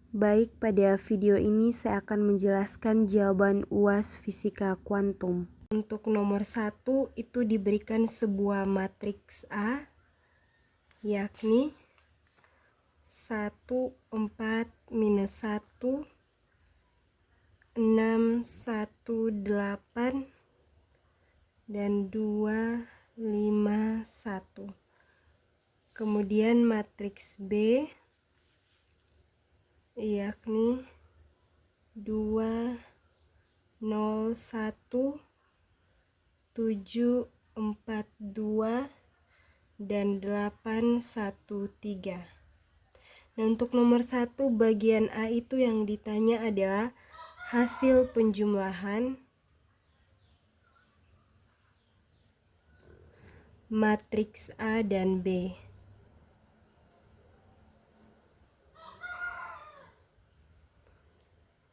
Baik, pada video ini saya akan menjelaskan jawaban UAS Fisika Kuantum. Untuk nomor 1 itu diberikan sebuah matriks A, yakni 1, 4, minus 1, 6, 1, 8, dan 2, 5, 1. Kemudian matriks B, yakni 2, 0, 1, 7, 4, 2, dan 8, 1, 3. Nah, untuk nomor 1 bagian A itu yang ditanya adalah hasil penjumlahan matriks A dan B.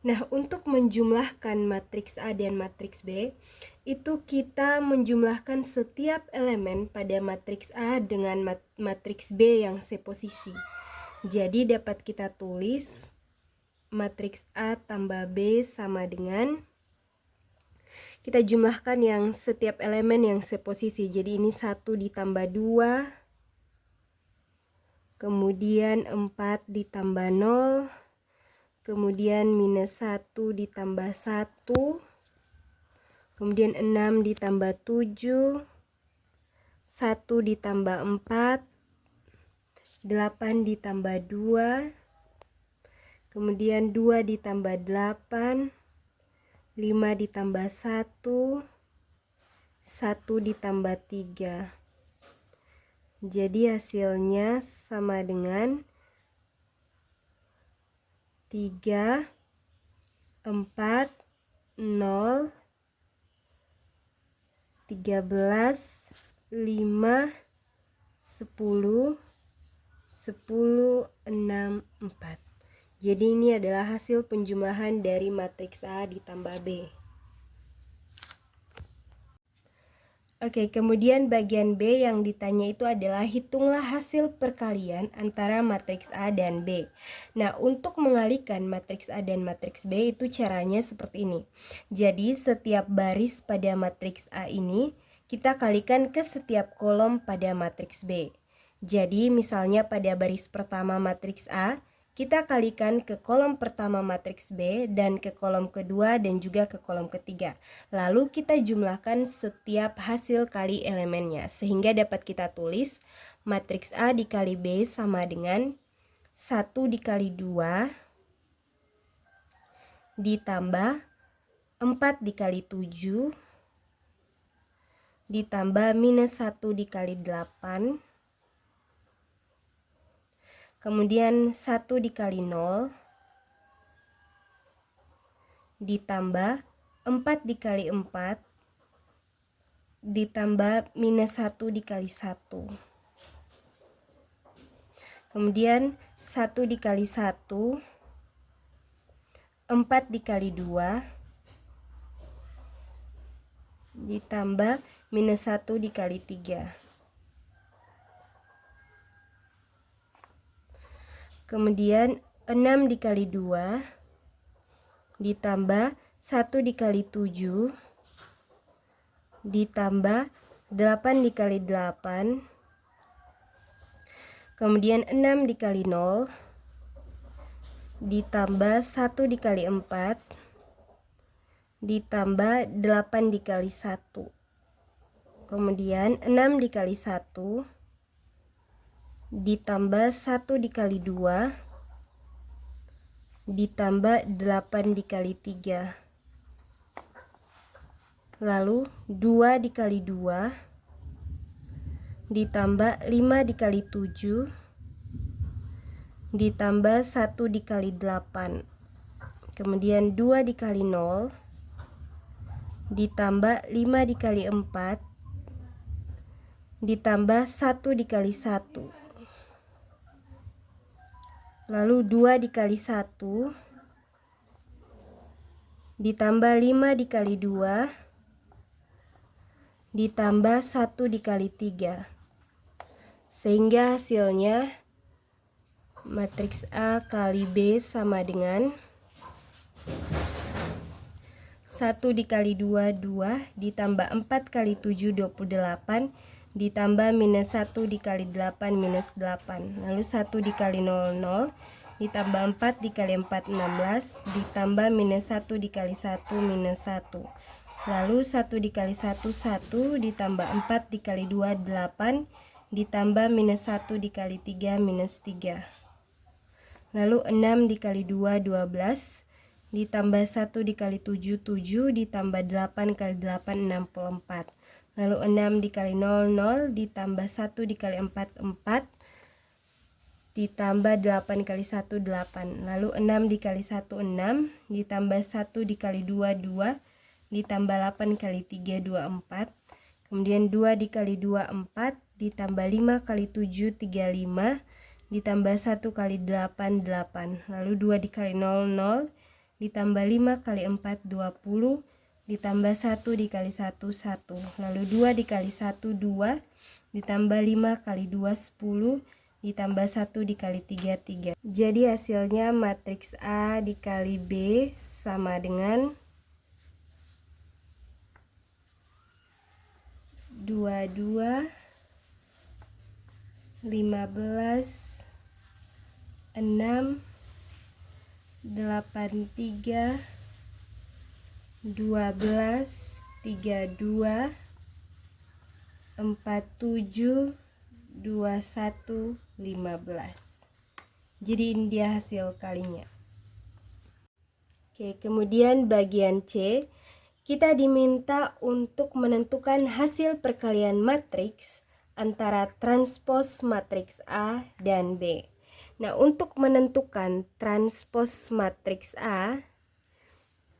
Nah, untuk menjumlahkan matriks A dan matriks B, itu kita menjumlahkan setiap elemen pada matriks A dengan matriks B yang seposisi. Jadi dapat kita tulis matriks A tambah B sama dengan, kita jumlahkan yang setiap elemen yang seposisi. Jadi ini 1 ditambah 2, kemudian 4 ditambah 0, kemudian minus 1 ditambah 1, kemudian 6 ditambah 7, 1 ditambah 4, 8 ditambah 2, kemudian 2 ditambah 8, 5 ditambah 1, 1 ditambah 3. Jadi hasilnya sama dengan 3, 4, 0, 13, 5, 10, 10, 6, 4. Jadi ini adalah hasil penjumlahan dari matriks A ditambah B. Oke, kemudian bagian B yang ditanya itu adalah hitunglah hasil perkalian antara matriks A dan B. Nah, untuk mengalihkan matriks A dan matriks B itu caranya seperti ini. Jadi setiap baris pada matriks A ini kita kalikan ke setiap kolom pada matriks B. Jadi misalnya pada baris pertama matriks A, kita kalikan ke kolom pertama matriks B dan ke kolom kedua dan juga ke kolom ketiga. Lalu kita jumlahkan setiap hasil kali elemennya sehingga dapat kita tulis matriks A dikali B sama dengan 1 dikali 2 ditambah 4 dikali 7 ditambah minus 1 dikali 8, kemudian 1 dikali 0 ditambah 4 dikali 4 ditambah minus 1 dikali 1. Kemudian 1 dikali 1, 4 dikali 2 ditambah minus 1 dikali 3. Kemudian 6 dikali 2 ditambah 1 dikali 7 ditambah 8 dikali 8, kemudian 6 dikali 0 ditambah 1 dikali 4 ditambah 8 dikali 1, kemudian 6 dikali 1 ditambah 1 dikali 2 ditambah 8 dikali 3, lalu 2 dikali 2 ditambah 5 dikali 7 ditambah 1 dikali 8, kemudian 2 dikali 0 ditambah 5 dikali 4 ditambah 1 dikali 1, lalu 2 dikali 1 ditambah 5 dikali 2 ditambah 1 dikali 3, sehingga hasilnya matriks A kali B sama dengan 1 dikali 2, 2, ditambah 4 kali 7, 28, ditambah minus 1 dikali 8, minus 8. Lalu 1 dikali 0, 0, ditambah 4 dikali 4, 16, ditambah minus 1 dikali 1, minus 1. Lalu 1 dikali 1, 1, ditambah 4 dikali 2, 8, ditambah minus 1 dikali 3, minus 3. Lalu 6 dikali 2, 12, ditambah 1 dikali 7, 7, ditambah 8 kali 8, 64. Lalu 6 dikali 0, 0, ditambah 1 dikali 4, 4, ditambah 8 kali 1, 8. Lalu 6 dikali 1, 6, ditambah 1 dikali 2, 2, ditambah 8 kali 3, 24. Kemudian 2 dikali 2, 4, ditambah 5 kali 7, 35, ditambah 1 kali 8, 8. Lalu 2 dikali 0, 0, ditambah 5 kali 4, 20, ditambah 1 dikali 1, 1. Lalu 2 dikali 1, 2, ditambah 5 kali 2, 10, ditambah 1 dikali 3, 3. Jadi hasilnya matriks A dikali B sama dengan 22, 15, 6, 83, 12, 32, 47, 21, 15. Jadi ini dia hasil kalinya. Oke, kemudian bagian C, kita diminta untuk menentukan hasil perkalian matriks antara transpos matriks A dan B. Nah, untuk menentukan transpos matriks A,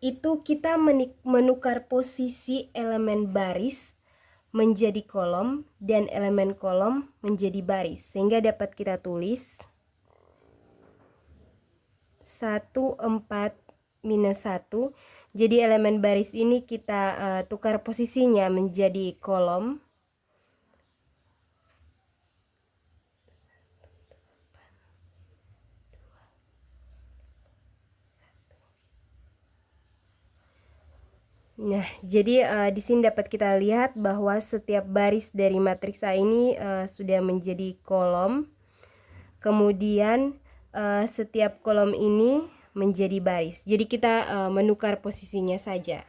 itu kita menukar posisi elemen baris menjadi kolom dan elemen kolom menjadi baris. Sehingga dapat kita tulis 1, 4, minus 1. Jadi elemen baris ini kita tukar posisinya menjadi kolom. Nah, jadi di sini dapat kita lihat bahwa setiap baris dari matriks A ini sudah menjadi kolom. Kemudian setiap kolom ini menjadi baris. Jadi kita menukar posisinya saja.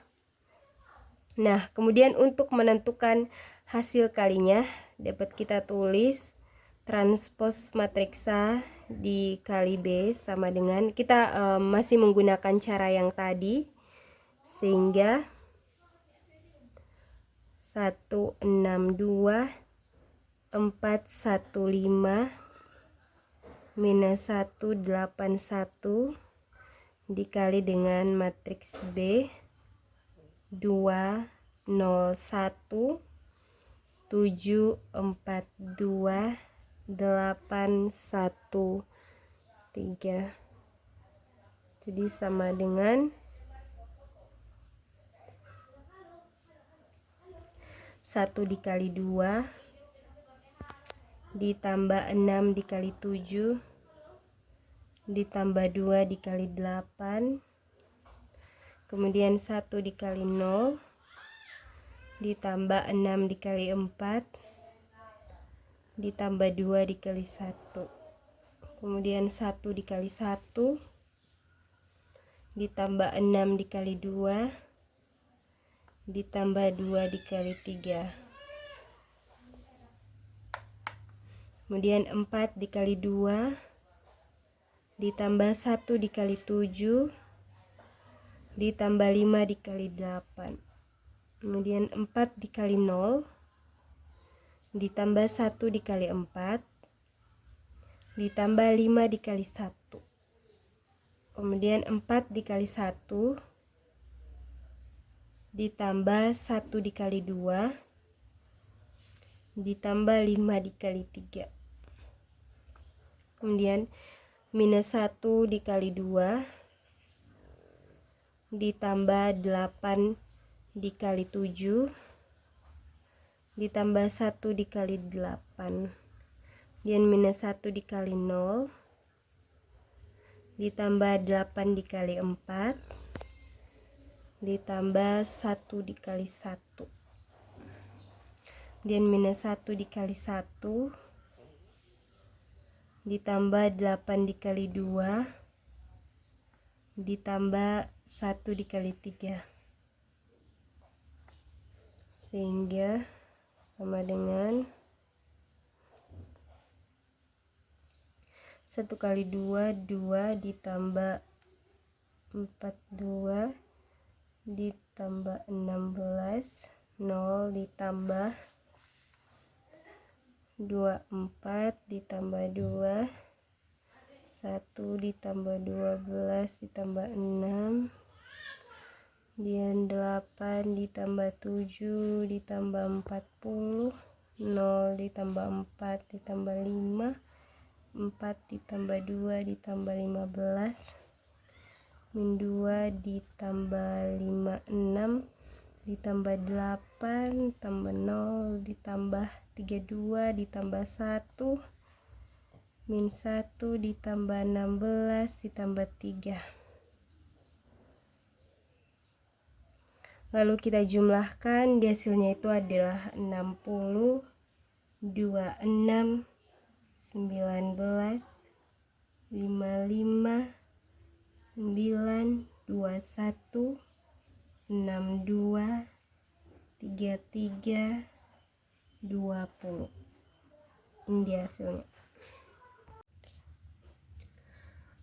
Nah, kemudian untuk menentukan hasil kalinya dapat kita tulis transpos matriks A dikali B sama dengan, kita masih menggunakan cara yang tadi, sehingga 162, 415, minus 181 dikali dengan matriks B 2, 0, 1, 7, 4, 2, 8, 1, 3. Jadi sama dengan 1 dikali 2 ditambah 6 dikali 7 ditambah 2 dikali 8, kemudian 1 dikali 0 ditambah 6 dikali 4 ditambah 2 dikali 1, kemudian 1 dikali 1 ditambah 6 dikali 2 ditambah 2 dikali 3, kemudian 4 dikali 2 ditambah 1 dikali 7 ditambah 5 dikali 8, kemudian 4 dikali 0 ditambah 1 dikali 4 ditambah 5 dikali 1, kemudian 4 dikali 1 ditambah 1 dikali 2 ditambah 5 dikali 3, kemudian minus 1 dikali 2 ditambah 8 dikali 7 ditambah 1 dikali 8, kemudian minus 1 dikali 0 ditambah 8 dikali 4 ditambah 1 dikali 1 dan minus 1 dikali 1 ditambah 8 dikali 2 ditambah 1 dikali 3 sehingga sama dengan 1 kali 2 2 ditambah 4 2 ditambah 16 0 ditambah 2 4 ditambah 2 1 ditambah 12 ditambah 6 dan 8 ditambah 7 ditambah 40 0 ditambah 4 ditambah 5 4 ditambah 2 ditambah 15 min 2 ditambah 5 6 ditambah 8 tambah 0 ditambah 32 ditambah 1 min 1 ditambah 16 ditambah 3. Lalu kita jumlahkan, hasilnya itu adalah 60 26 19 55 9 21 62 33 20. Ini hasilnya.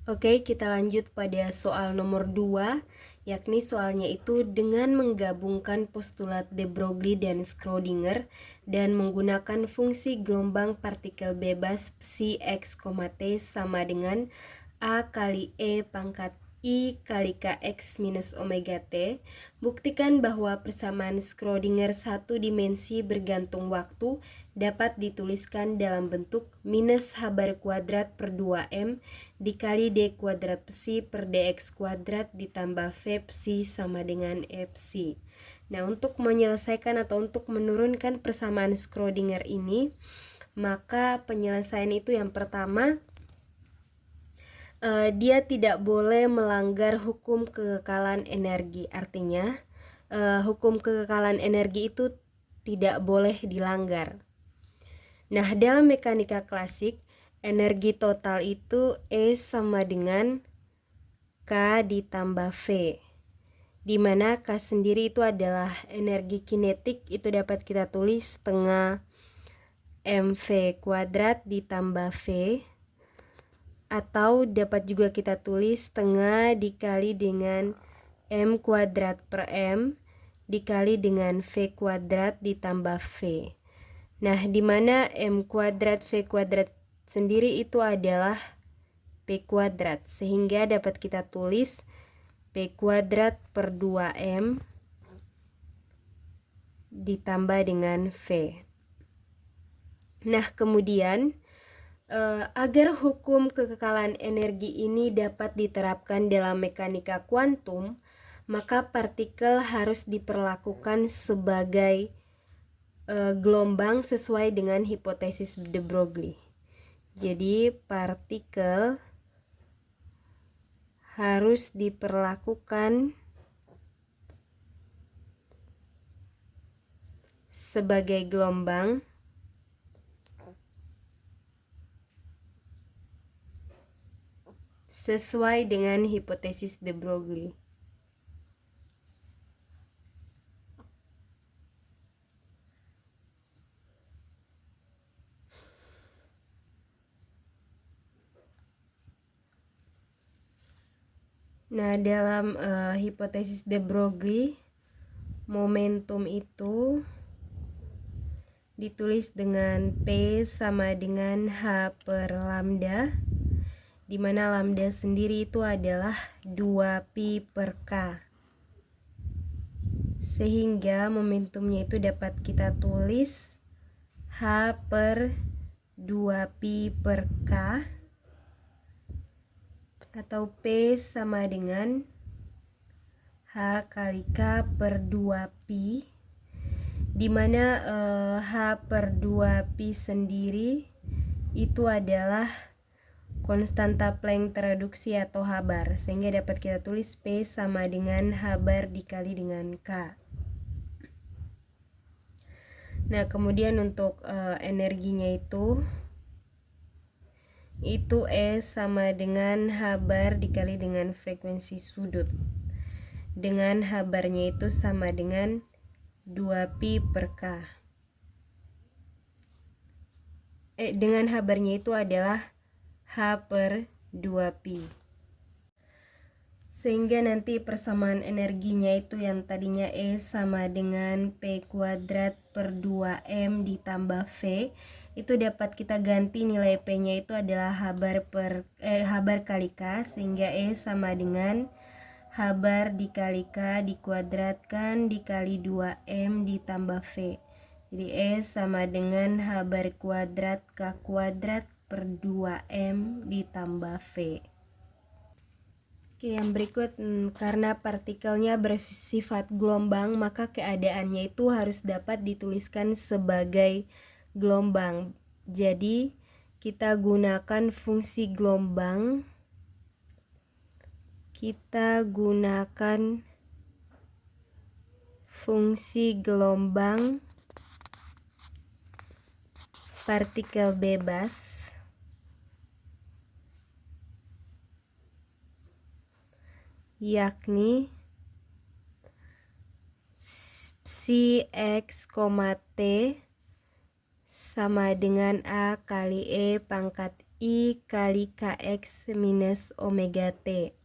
Oke, kita lanjut pada soal nomor 2, yakni soalnya itu dengan menggabungkan postulat de Broglie dan Schrödinger dan menggunakan fungsi gelombang partikel bebas psi x, t sama dengan A kali E pangkat I kali Kx minus omega t. Buktikan bahwa persamaan Schrödinger satu dimensi bergantung waktu dapat dituliskan dalam bentuk minus h bar kuadrat per 2m dikali d kuadrat psi per dx kuadrat ditambah v psi sama dengan e psi. Nah, untuk menyelesaikan atau untuk menurunkan persamaan Schrödinger ini, maka penyelesaian itu yang pertama, dia tidak boleh melanggar hukum kekekalan energi. Artinya hukum kekekalan energi itu tidak boleh dilanggar. Nah, dalam mekanika klasik, energi total itu E sama dengan K ditambah V, di mana K sendiri itu adalah energi kinetik, itu dapat kita tulis setengah mv kuadrat ditambah V, atau dapat juga kita tulis setengah dikali dengan m kuadrat per m dikali dengan v kuadrat ditambah v. Nah, di mana m kuadrat v kuadrat sendiri itu adalah p kuadrat, sehingga dapat kita tulis p kuadrat per 2m ditambah dengan v. Nah, kemudian agar hukum kekekalan energi ini dapat diterapkan dalam mekanika kuantum, maka partikel harus diperlakukan sebagai gelombang sesuai dengan hipotesis de Broglie. Jadi partikel harus diperlakukan sebagai gelombang sesuai dengan hipotesis de Broglie. Nah, dalam hipotesis de Broglie, momentum itu ditulis dengan P sama dengan H per lambda, di mana lambda sendiri itu adalah 2pi per K. Sehingga momentumnya itu dapat kita tulis H per 2pi per K, atau P sama dengan H kali K per 2pi, di mana H per 2pi sendiri itu adalah konstanta Planck tereduksi atau H bar, sehingga dapat kita tulis P sama dengan H bar dikali dengan K. Nah, kemudian untuk energinya itu E sama dengan H bar dikali dengan frekuensi sudut, dengan H barnya itu sama dengan 2pi per K. Dengan H barnya itu adalah H per 2pi. Sehingga nanti persamaan energinya itu yang tadinya E sama dengan P kuadrat per 2M ditambah V, itu dapat kita ganti nilai P-nya itu adalah H bar kali K, sehingga E sama dengan H bar dikali K dikuadratkan dikali 2M ditambah V. Jadi E sama dengan H bar kuadrat K kuadrat per 2M ditambah V. Oke, yang berikut, karena partikelnya bersifat gelombang, maka keadaannya itu harus dapat dituliskan sebagai gelombang. Jadi, kita gunakan fungsi gelombang. Partikel bebas, yakni psi x, t sama dengan A kali E pangkat I kali Kx minus omega T.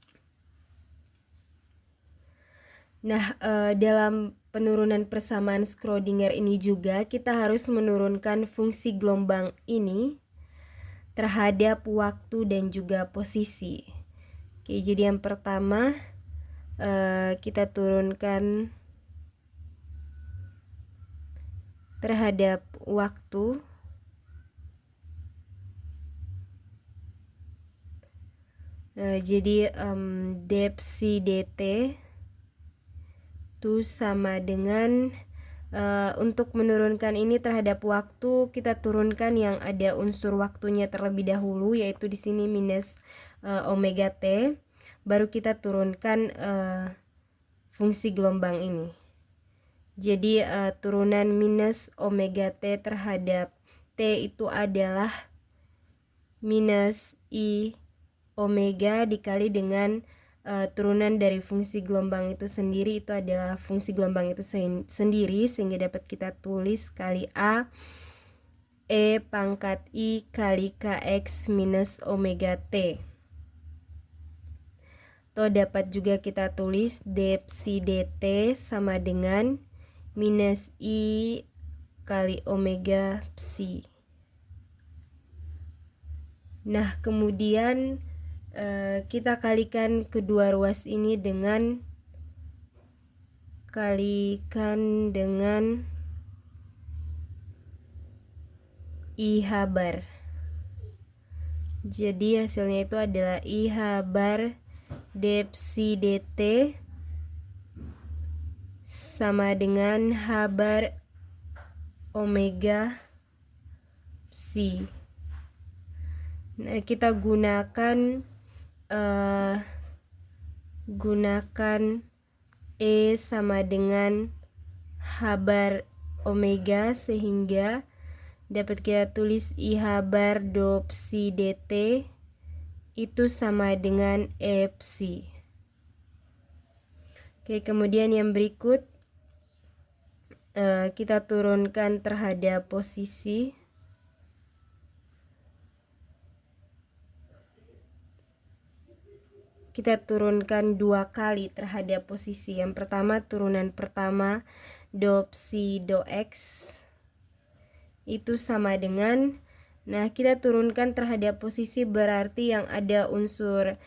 Nah, dalam penurunan persamaan Schrödinger ini juga kita harus menurunkan fungsi gelombang ini terhadap waktu dan juga posisi. Oke, jadi yang pertama kita turunkan terhadap waktu. Jadi dpsi dt itu sama dengan untuk menurunkan ini terhadap waktu, kita turunkan yang ada unsur waktunya terlebih dahulu, yaitu di sini minus omega t, baru kita turunkan fungsi gelombang ini. Jadi turunan minus omega t terhadap t itu adalah minus i omega dikali dengan turunan dari fungsi gelombang itu sendiri, itu adalah fungsi gelombang itu sendiri, sehingga dapat kita tulis kali A E pangkat I kali Kx minus omega T. Atau dapat juga kita tulis dpsi dt sama dengan minus I kali omega psi. Nah, kemudian kita kalikan kedua ruas ini dengan IH bar. Jadi hasilnya itu adalah IH bar dpsi dt sama dengan H bar omega psi. Nah, kita gunakan E sama dengan H bar omega, sehingga dapat kita tulis IH bar dpsi dt itu sama dengan E psi. Oke, kemudian yang berikut kita turunkan terhadap posisi. Kita turunkan 2 kali terhadap posisi. Yang pertama, turunan pertama do psi do x itu sama dengan, nah kita turunkan terhadap posisi berarti yang ada unsur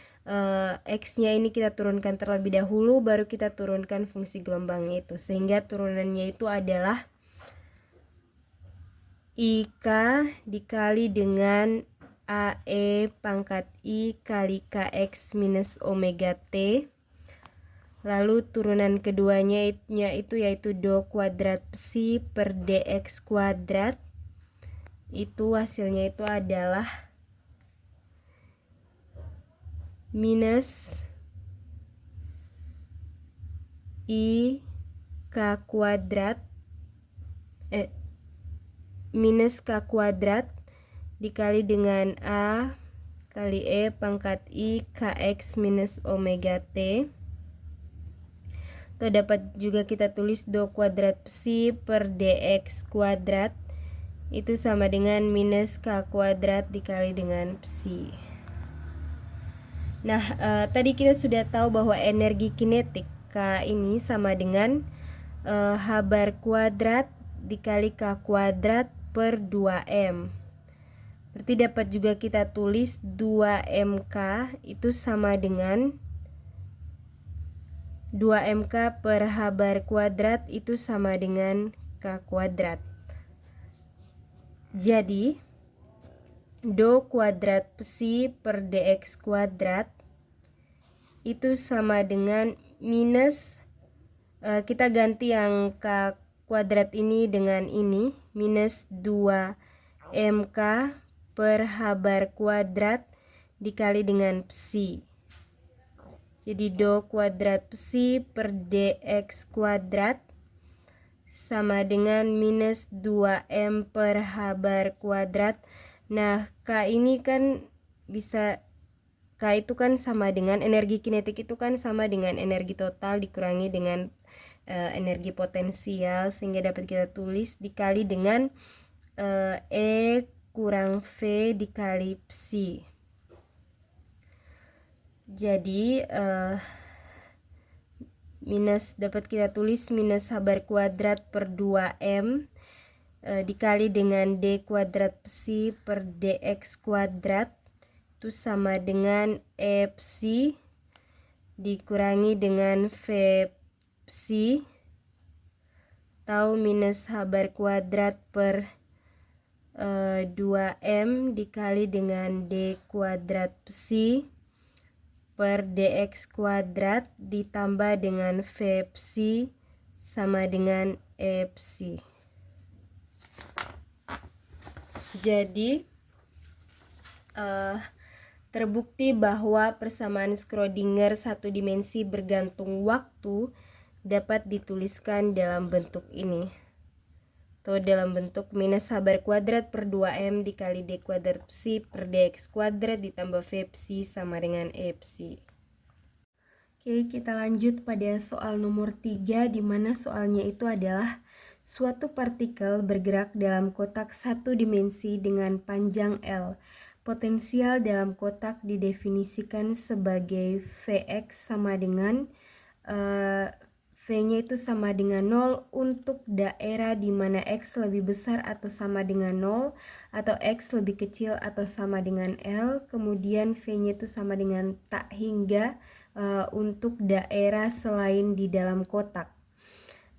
x-nya ini kita turunkan terlebih dahulu, baru kita turunkan fungsi gelombangnya itu, sehingga turunannya itu adalah IK dikali dengan AE pangkat I kali Kx minus omega T. Lalu turunan keduanya itu yaitu do kuadrat psi per dx kuadrat. Itu hasilnya itu adalah minus I K kuadrat minus K kuadrat dikali dengan A kali E pangkat I KX minus omega T. Atau dapat juga kita tulis 2 kuadrat psi per dx kuadrat itu sama dengan minus K kuadrat dikali dengan psi. Nah, tadi kita sudah tahu bahwa energi kinetik K ini sama dengan H bar kuadrat dikali K kuadrat per 2M. Berarti dapat juga kita tulis 2MK itu sama dengan 2MK per H bar kuadrat itu sama dengan K kuadrat. Jadi, do kuadrat psi per dx kuadrat itu sama dengan minus, kita ganti yang K kuadrat ini dengan ini, minus 2MK per H bar kuadrat dikali dengan psi. Jadi do kuadrat psi per dx kuadrat sama dengan minus 2M per H bar kuadrat. Nah, K ini kan bisa, K itu kan sama dengan energi kinetik itu kan sama dengan energi total dikurangi dengan energi potensial, sehingga dapat kita tulis dikali dengan E kurang V dikali psi. Jadi minus dapat kita tulis minus H bar kuadrat per 2M dikali dengan D kuadrat psi per dx kuadrat itu sama dengan E psi dikurangi dengan V psi atau minus H bar kuadrat per 2M dikali dengan D kuadrat psi per dx kuadrat ditambah dengan V psi sama dengan E psi. Jadi terbukti bahwa persamaan Schrödinger satu dimensi bergantung waktu dapat dituliskan dalam bentuk ini, atau dalam bentuk minus H bar kuadrat per 2M dikali D kuadrat psi per dx kuadrat ditambah V psi sama dengan E psi. Oke, kita lanjut pada soal nomor 3, di mana soalnya itu adalah suatu partikel bergerak dalam kotak satu dimensi dengan panjang L. Potensial dalam kotak didefinisikan sebagai Vx sama dengan V-nya itu sama dengan 0 untuk daerah di mana X lebih besar atau sama dengan 0 atau X lebih kecil atau sama dengan L. Kemudian V-nya itu sama dengan tak hingga untuk daerah selain di dalam kotak.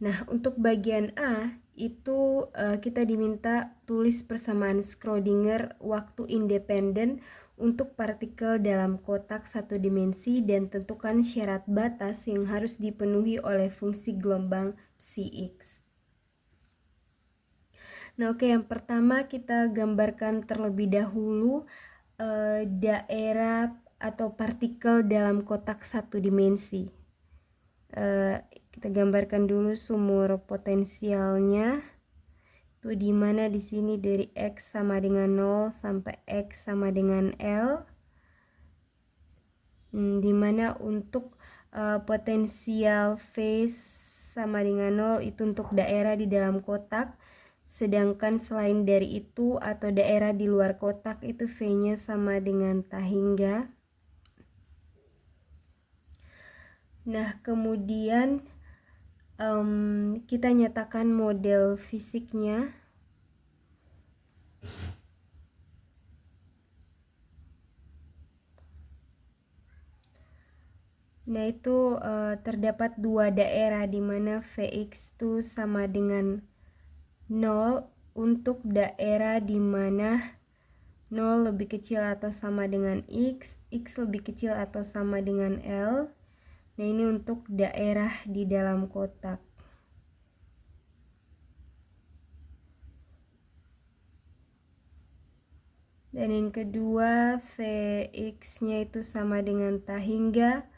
Nah, untuk bagian A itu kita diminta tulis persamaan Schrödinger waktu independen untuk partikel dalam kotak satu dimensi dan tentukan syarat batas yang harus dipenuhi oleh fungsi gelombang psi x. Nah, oke, yang pertama kita gambarkan terlebih dahulu daerah atau partikel dalam kotak satu dimensi. Kita gambarkan dulu sumur potensialnya. Itu di mana di sini dari X sama dengan 0 sampai X sama dengan L. Di mana untuk potensial V sama dengan 0 itu untuk daerah di dalam kotak. Sedangkan selain dari itu atau daerah di luar kotak itu V-nya sama dengan tak hingga. Nah, kemudian kita nyatakan model fisiknya. Nah, itu terdapat dua daerah di mana Vx itu sama dengan 0 untuk daerah di mana 0 lebih kecil atau sama dengan X, X lebih kecil atau sama dengan L. Nah, ini untuk daerah di dalam kotak. Dan yang kedua, Vx-nya itu sama dengan tahingga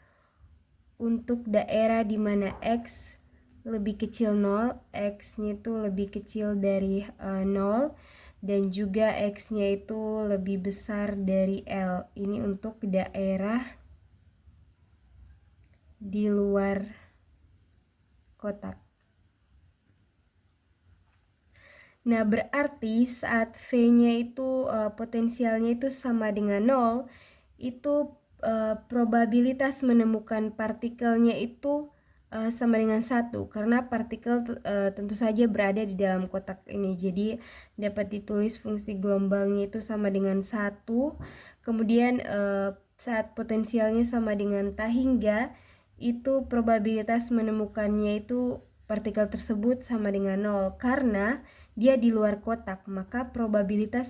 untuk daerah di mana X lebih kecil 0, X-nya itu lebih kecil dari 0, dan juga X-nya itu lebih besar dari L. Ini untuk daerah di luar kotak. Nah, berarti saat V-nya itu potensialnya itu sama dengan 0, itu probabilitas menemukan partikelnya itu sama dengan 1, karena partikel tentu saja berada di dalam kotak ini. Jadi dapat ditulis fungsi gelombangnya itu sama dengan 1. Kemudian saat potensialnya sama dengan tahingga, itu probabilitas menemukannya itu partikel tersebut sama dengan 0, karena dia di luar kotak, maka probabilitas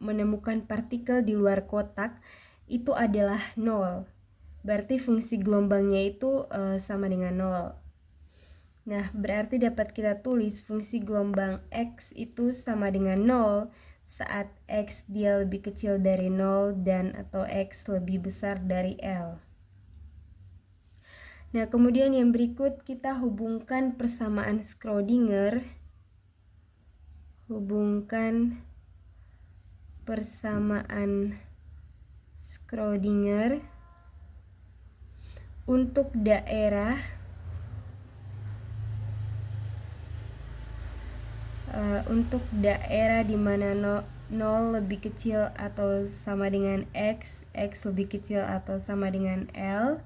menemukan partikel di luar kotak itu adalah 0. Berarti fungsi gelombangnya itu sama dengan 0. Nah, berarti dapat kita tulis fungsi gelombang X itu sama dengan 0 saat X dia lebih kecil dari 0 dan atau X lebih besar dari L. Nah, kemudian yang berikut kita hubungkan persamaan Schrödinger. Hubungkan persamaan Schrödinger untuk daerah di mana 0 lebih kecil atau sama dengan X, X lebih kecil atau sama dengan L.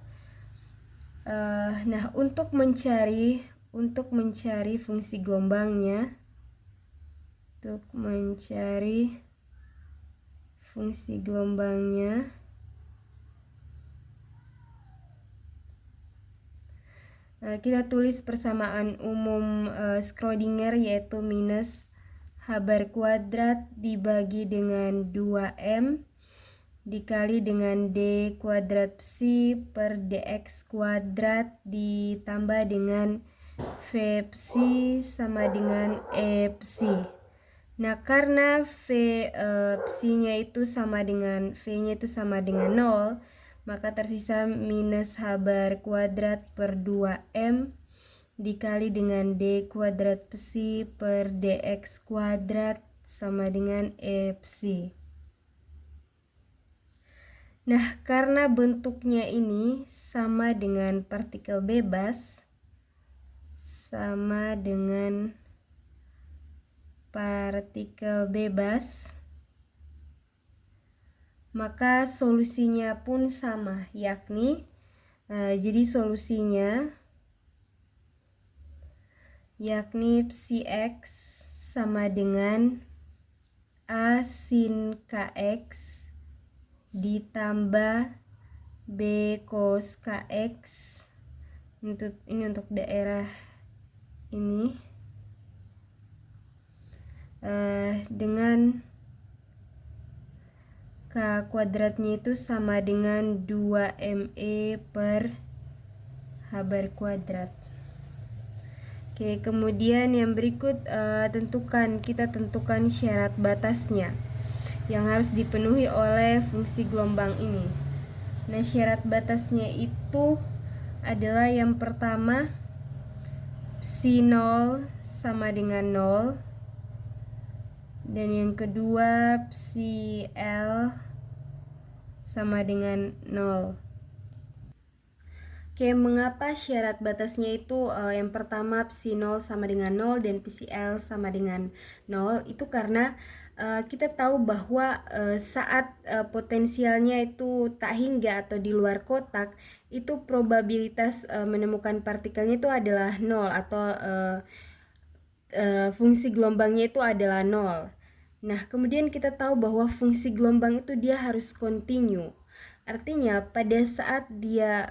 Nah, untuk mencari fungsi gelombangnya, kita tulis persamaan umum Schrödinger, yaitu minus h² dibagi dengan 2m dikali dengan d kuadrat psi per dx kuadrat ditambah dengan v psi sama dengan e psi. Nah, karena psi-nya itu sama dengan v-nya itu sama dengan 0, maka tersisa minus h² per 2m dikali dengan d kuadrat psi per dx kuadrat sama dengan e psi. Nah, karena bentuknya ini sama dengan partikel bebas, maka solusinya pun sama, yakni jadi solusinya psi x sama dengan a sin kx ditambah b cos kx. Ini untuk daerah ini, dengan k kuadratnya itu sama dengan 2me per h². Oke, kemudian yang berikut kita tentukan syarat batasnya yang harus dipenuhi oleh fungsi gelombang ini. Nah, syarat batasnya itu adalah yang pertama, psi 0 sama dengan 0, dan yang kedua psi L sama dengan 0. Oke, mengapa syarat batasnya itu yang pertama psi 0 sama dengan 0 dan psi L sama dengan 0? Itu karena kita tahu bahwa saat potensialnya itu tak hingga atau di luar kotak, itu probabilitas menemukan partikelnya itu adalah 0, atau fungsi gelombangnya itu adalah 0. Nah, kemudian kita tahu bahwa fungsi gelombang itu dia harus kontinu. Artinya pada saat dia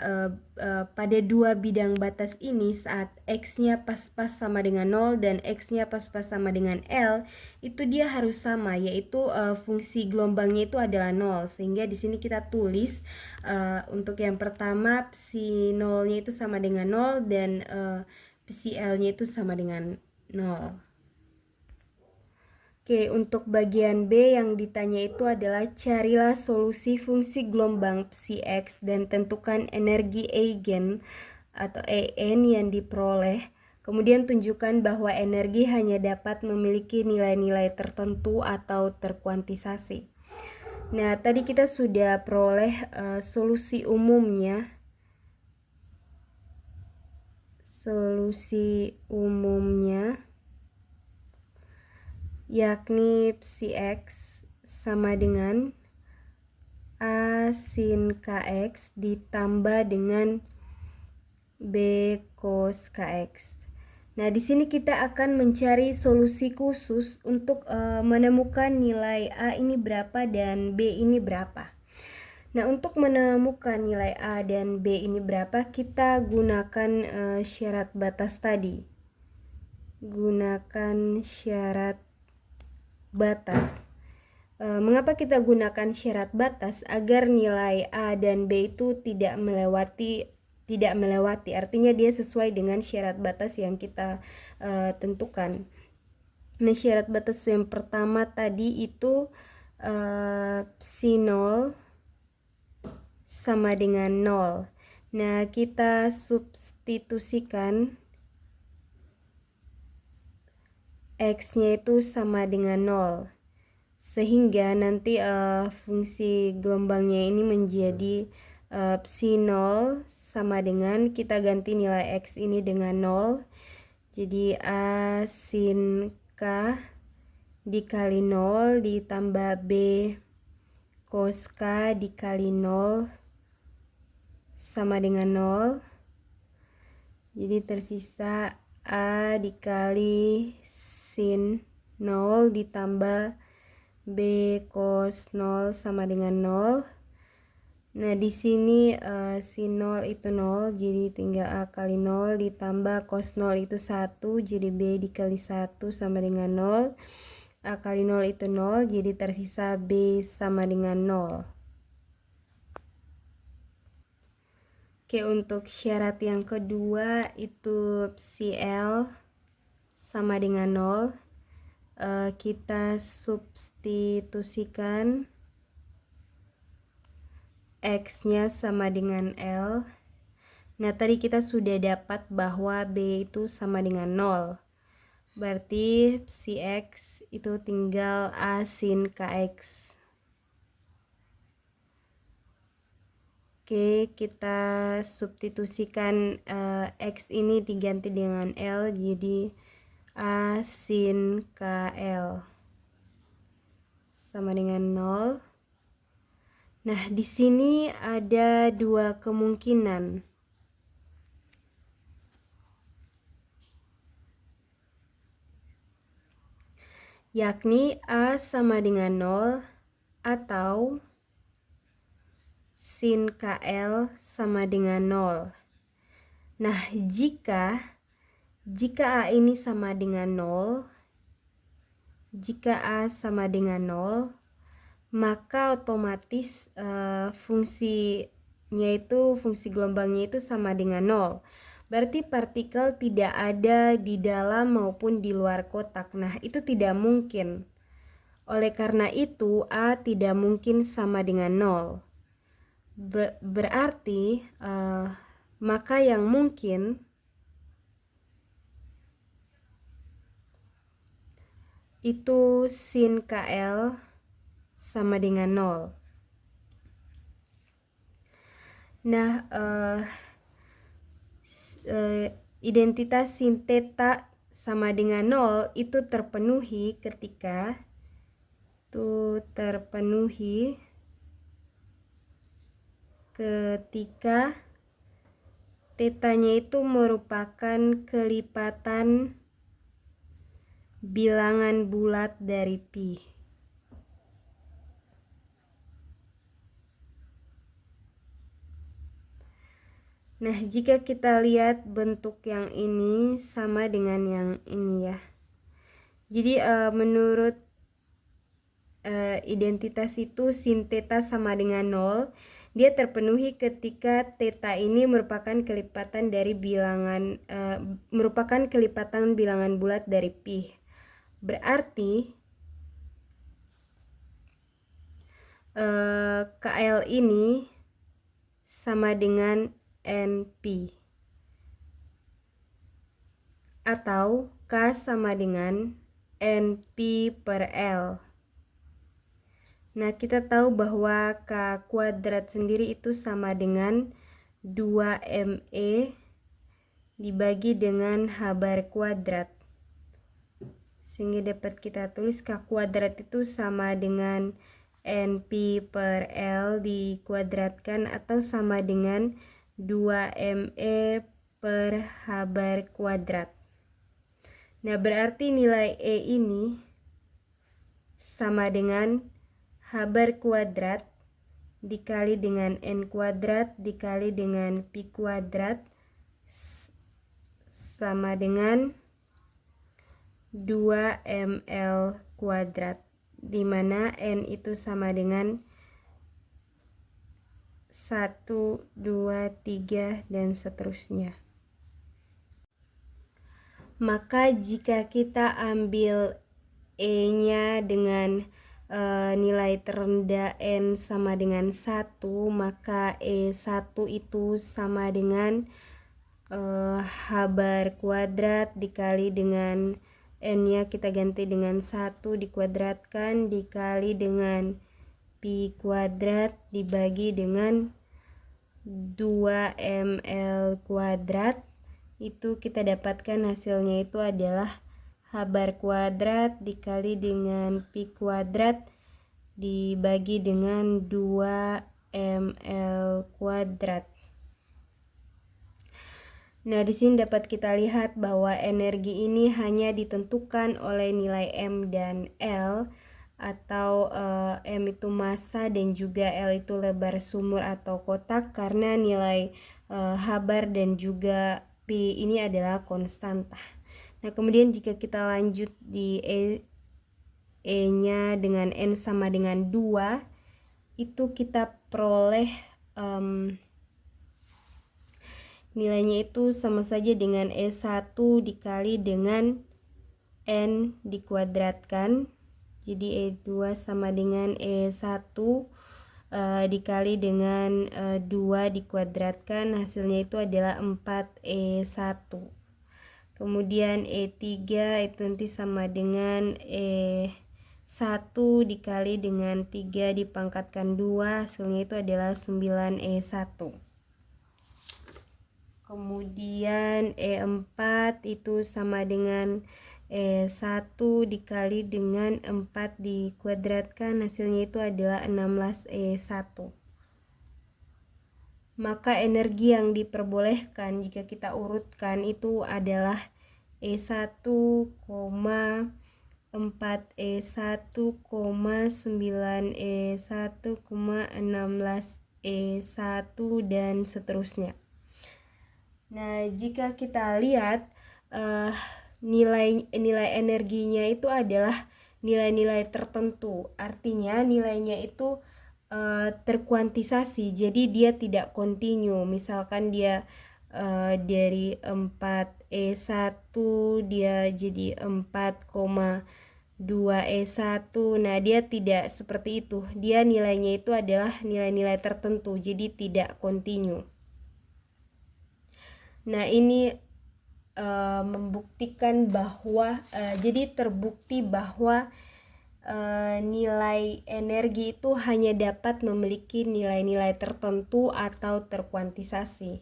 pada dua bidang batas ini, saat x-nya pas-pas sama dengan 0 dan x-nya pas-pas sama dengan L, itu dia harus sama, yaitu fungsi gelombangnya itu adalah 0. Sehingga di sini kita tulis untuk yang pertama psi 0-nya itu sama dengan 0 dan psi L-nya itu sama dengan 0. Oke, untuk bagian B yang ditanya itu adalah carilah solusi fungsi gelombang psi x dan tentukan energi eigen atau En yang diperoleh. Kemudian tunjukkan bahwa energi hanya dapat memiliki nilai-nilai tertentu atau terkuantisasi. Nah, tadi kita sudah peroleh solusi umumnya. Yakni psi x sama dengan A sin kx ditambah dengan B cos kx. Nah, di sini kita akan mencari solusi khusus untuk menemukan nilai A ini berapa dan B ini berapa. Nah, untuk menemukan nilai A dan B ini berapa, kita gunakan syarat batas tadi. Gunakan syarat batas. Mengapa kita gunakan syarat batas? Agar nilai A dan B itu tidak melewati, artinya dia sesuai dengan syarat batas yang kita tentukan. Nah, syarat batas yang pertama tadi itu psi 0 sama dengan 0. Nah, kita substitusikan X-nya itu sama dengan 0, sehingga nanti fungsi gelombangnya ini menjadi psi 0 sama dengan, kita ganti nilai X ini dengan 0, jadi A sin K dikali 0 ditambah B cos K dikali 0 sama dengan 0, jadi tersisa A dikali sin 0 ditambah B cos 0 sama dengan 0. Nah, di sini sin 0 itu 0, jadi tinggal A kali 0 ditambah cos 0 itu 1, jadi B dikali 1 sama dengan 0. A kali 0 itu 0, jadi tersisa B sama dengan 0. Oke, untuk syarat yang kedua itu psi L sama dengan 0. Kita substitusikan X-nya sama dengan L. Nah, tadi kita sudah dapat bahwa B itu sama dengan 0. Berarti psi X itu tinggal A sin Kx. Oke, kita substitusikan X ini diganti dengan L, jadi A sin KL sama dengan 0. Nah, di sini ada dua kemungkinan. Yakni A sama dengan 0 atau sin KL sama dengan 0. Nah, jika A ini sama dengan 0, jika A sama dengan 0, maka otomatis fungsi gelombangnya itu sama dengan 0. Berarti partikel tidak ada di dalam maupun di luar kotak. Nah, itu tidak mungkin. Oleh karena itu, A tidak mungkin sama dengan 0. Berarti maka yang mungkin itu sin KL sama dengan 0. Nah, identitas sin theta sama dengan 0 itu terpenuhi ketika tetanya itu merupakan kelipatan bilangan bulat dari pi. Nah, jika kita lihat bentuk yang ini sama dengan yang ini ya. Jadi menurut identitas itu sin theta sama dengan 0, dia terpenuhi ketika theta ini merupakan kelipatan bilangan bulat dari pi. Berarti KL ini sama dengan NP, atau K sama dengan NP per L. Nah, kita tahu bahwa K kuadrat sendiri itu sama dengan 2ME dibagi dengan H bar kuadrat. Sehingga dapat kita tulis K kuadrat itu sama dengan NP per L dikuadratkan atau sama dengan 2ME per H bar kuadrat. Nah, berarti nilai E ini sama dengan H bar kuadrat dikali dengan N kuadrat dikali dengan Pi kuadrat sama dengan 2ml kuadrat, di mana N itu sama dengan 1, 2, 3, dan seterusnya. Maka jika kita ambil E-nya dengan nilai terendah N sama dengan 1, maka E1 itu sama dengan H bar kuadrat dikali dengan N-nya kita ganti dengan 1 dikuadratkan dikali dengan Pi kuadrat dibagi dengan 2ml kuadrat. Itu kita dapatkan hasilnya itu adalah H bar kuadrat dikali dengan Pi kuadrat dibagi dengan 2ml kuadrat. Nah, di sini dapat kita lihat bahwa energi ini hanya ditentukan oleh nilai M dan L, atau M itu massa dan juga L itu lebar sumur atau kotak, karena nilai H bar dan juga Pi ini adalah konstanta. Nah, kemudian jika kita lanjut di E-nya dengan N sama dengan 2, itu kita peroleh nilainya itu sama saja dengan E1 dikali dengan N dikuadratkan. Jadi E2 sama dengan E1 dikali dengan 2 dikuadratkan, hasilnya itu adalah 4E1. Kemudian E3 itu nanti sama dengan E1 dikali dengan 3 dipangkatkan 2, hasilnya itu adalah 9E1. Kemudian E4 itu sama dengan E1 dikali dengan 4 dikuadratkan, hasilnya itu adalah 16E1. Maka energi yang diperbolehkan jika kita urutkan itu adalah E1, 4E1, 9E1, 16E1, dan seterusnya. Nah, jika kita lihat nilai energinya itu adalah nilai-nilai tertentu, artinya nilainya itu terkuantisasi, jadi dia tidak kontinu. Misalkan dia dari 4E1 dia jadi 4,2E1. Nah, dia tidak seperti itu. Dia nilainya itu adalah nilai-nilai tertentu, jadi tidak kontinu. Nah, ini membuktikan bahwa jadi terbukti bahwa nilai energi itu hanya dapat memiliki nilai-nilai tertentu atau terkuantisasi.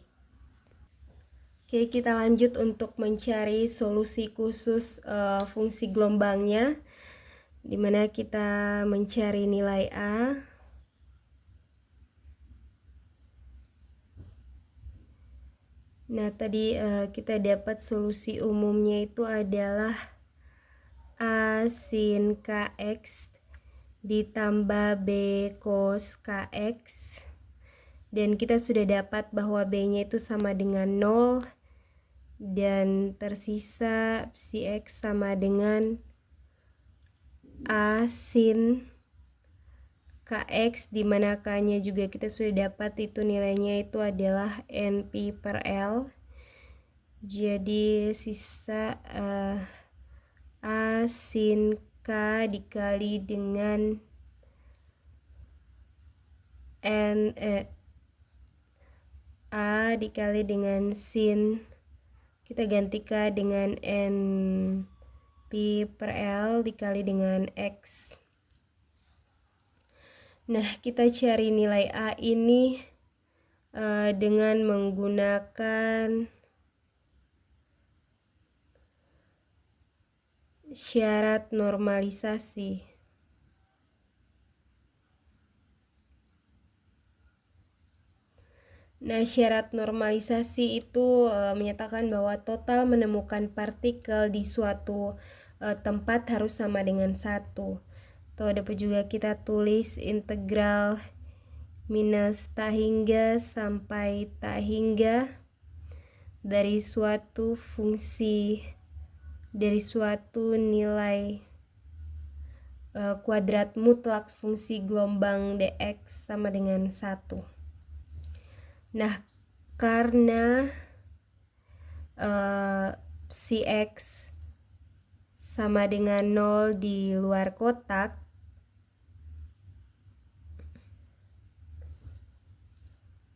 Oke, kita lanjut untuk mencari solusi khusus fungsi gelombangnya, dimana kita mencari nilai A. Nah, tadi kita dapat solusi umumnya itu adalah A sin Kx ditambah B cos Kx. Dan kita sudah dapat bahwa B-nya itu sama dengan 0. Dan tersisa si X sama dengan A sin Kx, dimana K-nya juga kita sudah dapat itu nilainya itu adalah NP per L. Jadi sisa A sin K dikali dengan A dikali dengan sin, kita ganti K dengan N pi per L dikali dengan X. Nah, kita cari nilai A ini dengan menggunakan syarat normalisasi. Nah, syarat normalisasi itu menyatakan bahwa total menemukan partikel di suatu tempat harus sama dengan 1. Atau dapat juga kita tulis integral minus tak hingga sampai tak hingga dari suatu fungsi, dari suatu nilai kuadrat mutlak fungsi gelombang dx sama dengan 1. Nah, karena si X sama dengan 0 di luar kotak,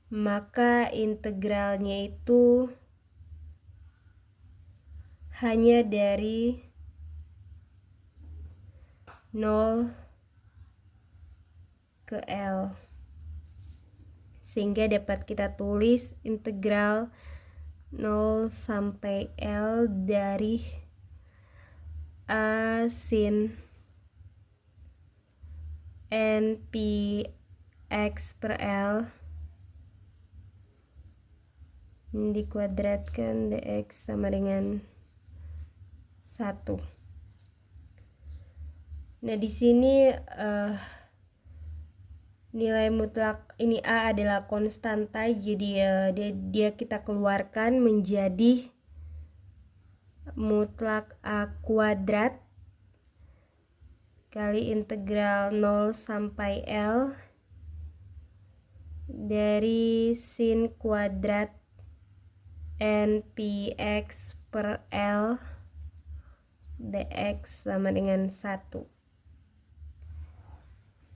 maka integralnya itu hanya dari 0 ke L. Sehingga dapat kita tulis integral 0 sampai L dari A sin N pi X per L dikuadratkan dx sama dengan 1. Nah, di sini nilai mutlak ini A adalah konstanta, jadi dia kita keluarkan menjadi mutlak A kuadrat kali integral 0 sampai L dari sin kuadrat N pi X per L dx sama dengan 1.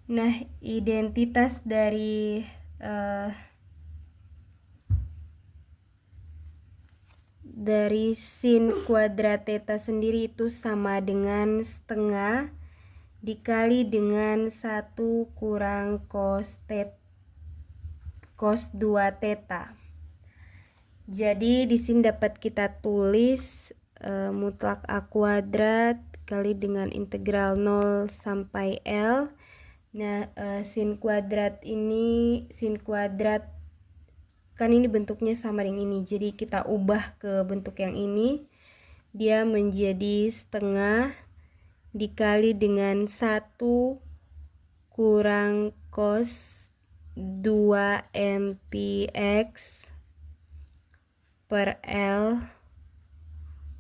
Nah, identitas dari sin kuadrat theta sendiri itu sama dengan setengah dikali dengan 1 kurang cos 2 theta. Jadi di sini dapat kita tulis mutlak A kuadrat kali dengan integral 0 sampai L. Nah, sin kuadrat kan ini bentuknya sama dengan ini, jadi kita ubah ke bentuk yang ini. Dia menjadi setengah dikali dengan 1 kurang cos 2 N pi X per L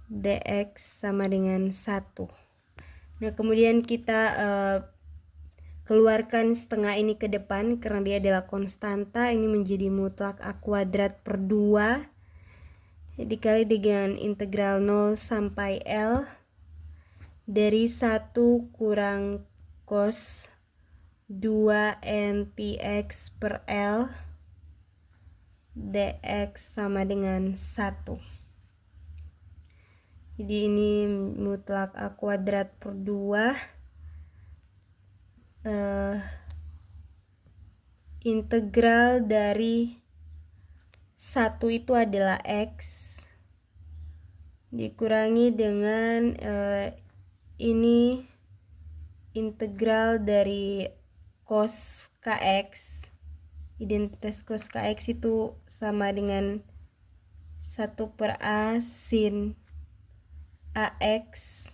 dx sama dengan 1. Nah, kemudian kita keluarkan setengah ini ke depan karena dia adalah konstanta. Ini menjadi mutlak A kuadrat per 2 dikali dengan integral 0 sampai L dari 1 kurang cos 2 N pi X per L dx sama dengan 1. Jadi ini mutlak A kuadrat per 2 integral dari 1 itu adalah X dikurangi dengan ini integral dari cos kx. Identitas cos kx itu sama dengan 1 per A sin AX.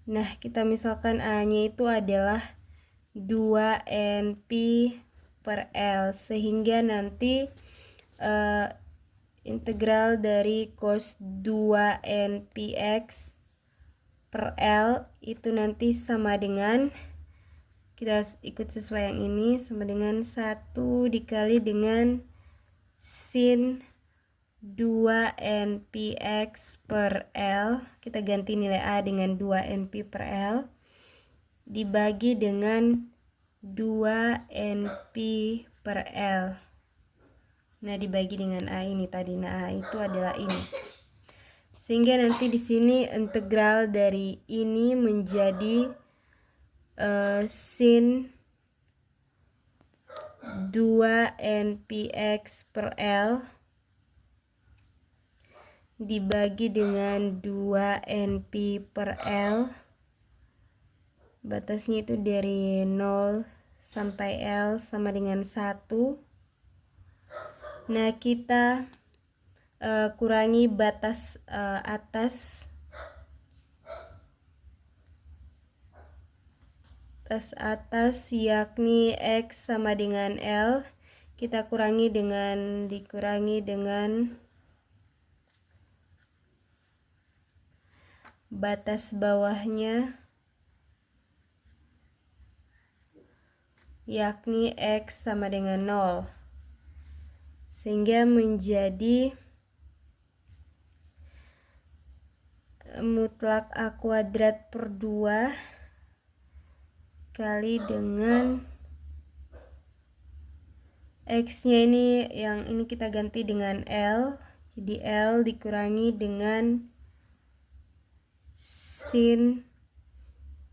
Nah, kita misalkan A-nya itu adalah 2 NP per L, sehingga nanti integral dari cos 2 NPX per L itu nanti sama dengan, kita ikut sesuai yang ini, sama dengan 1 dikali dengan sin 2 NPX per L, kita ganti nilai A dengan 2 NP per L, dibagi dengan 2NP per L. Nah, dibagi dengan A ini tadi. Nah, A itu adalah ini. Sehingga nanti di sini integral dari ini menjadi sin 2NPX per L dibagi dengan 2NP per L. Batasnya itu dari 0 sampai L sama dengan 1. Nah, kita kurangi batas atas yakni X sama dengan L. Kita kurangi dengan batas bawahnya yakni X sama dengan 0, sehingga menjadi mutlak A kuadrat per 2 kali dengan X nya ini, yang ini kita ganti dengan L, jadi L dikurangi dengan sin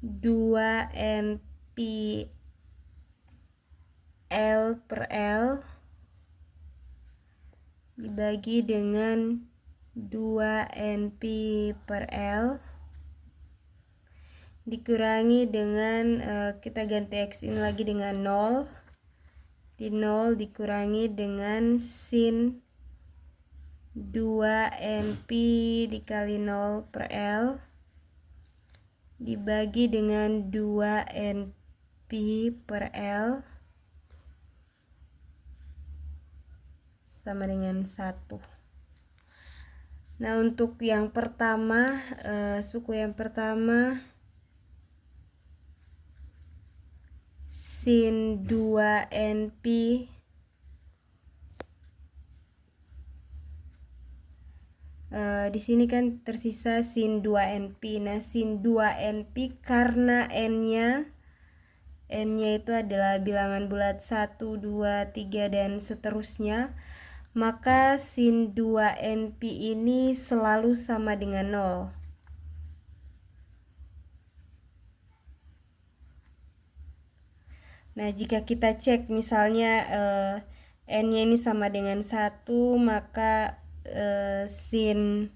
2NP L per L dibagi dengan 2NP per L dikurangi dengan kita ganti X ini lagi dengan 0, di 0 dikurangi dengan sin 2NP dikali 0 per L dibagi dengan 2NP per L sama dengan 1. Nah, untuk yang pertama, suku yang pertama sin 2NP di sini kan tersisa sin 2NP. Nah, sin 2NP karena n-nya itu adalah bilangan bulat 1, 2, 3 dan seterusnya, maka sin 2NP ini selalu sama dengan 0. Nah, jika kita cek misalnya n-nya ini sama dengan 1, maka sin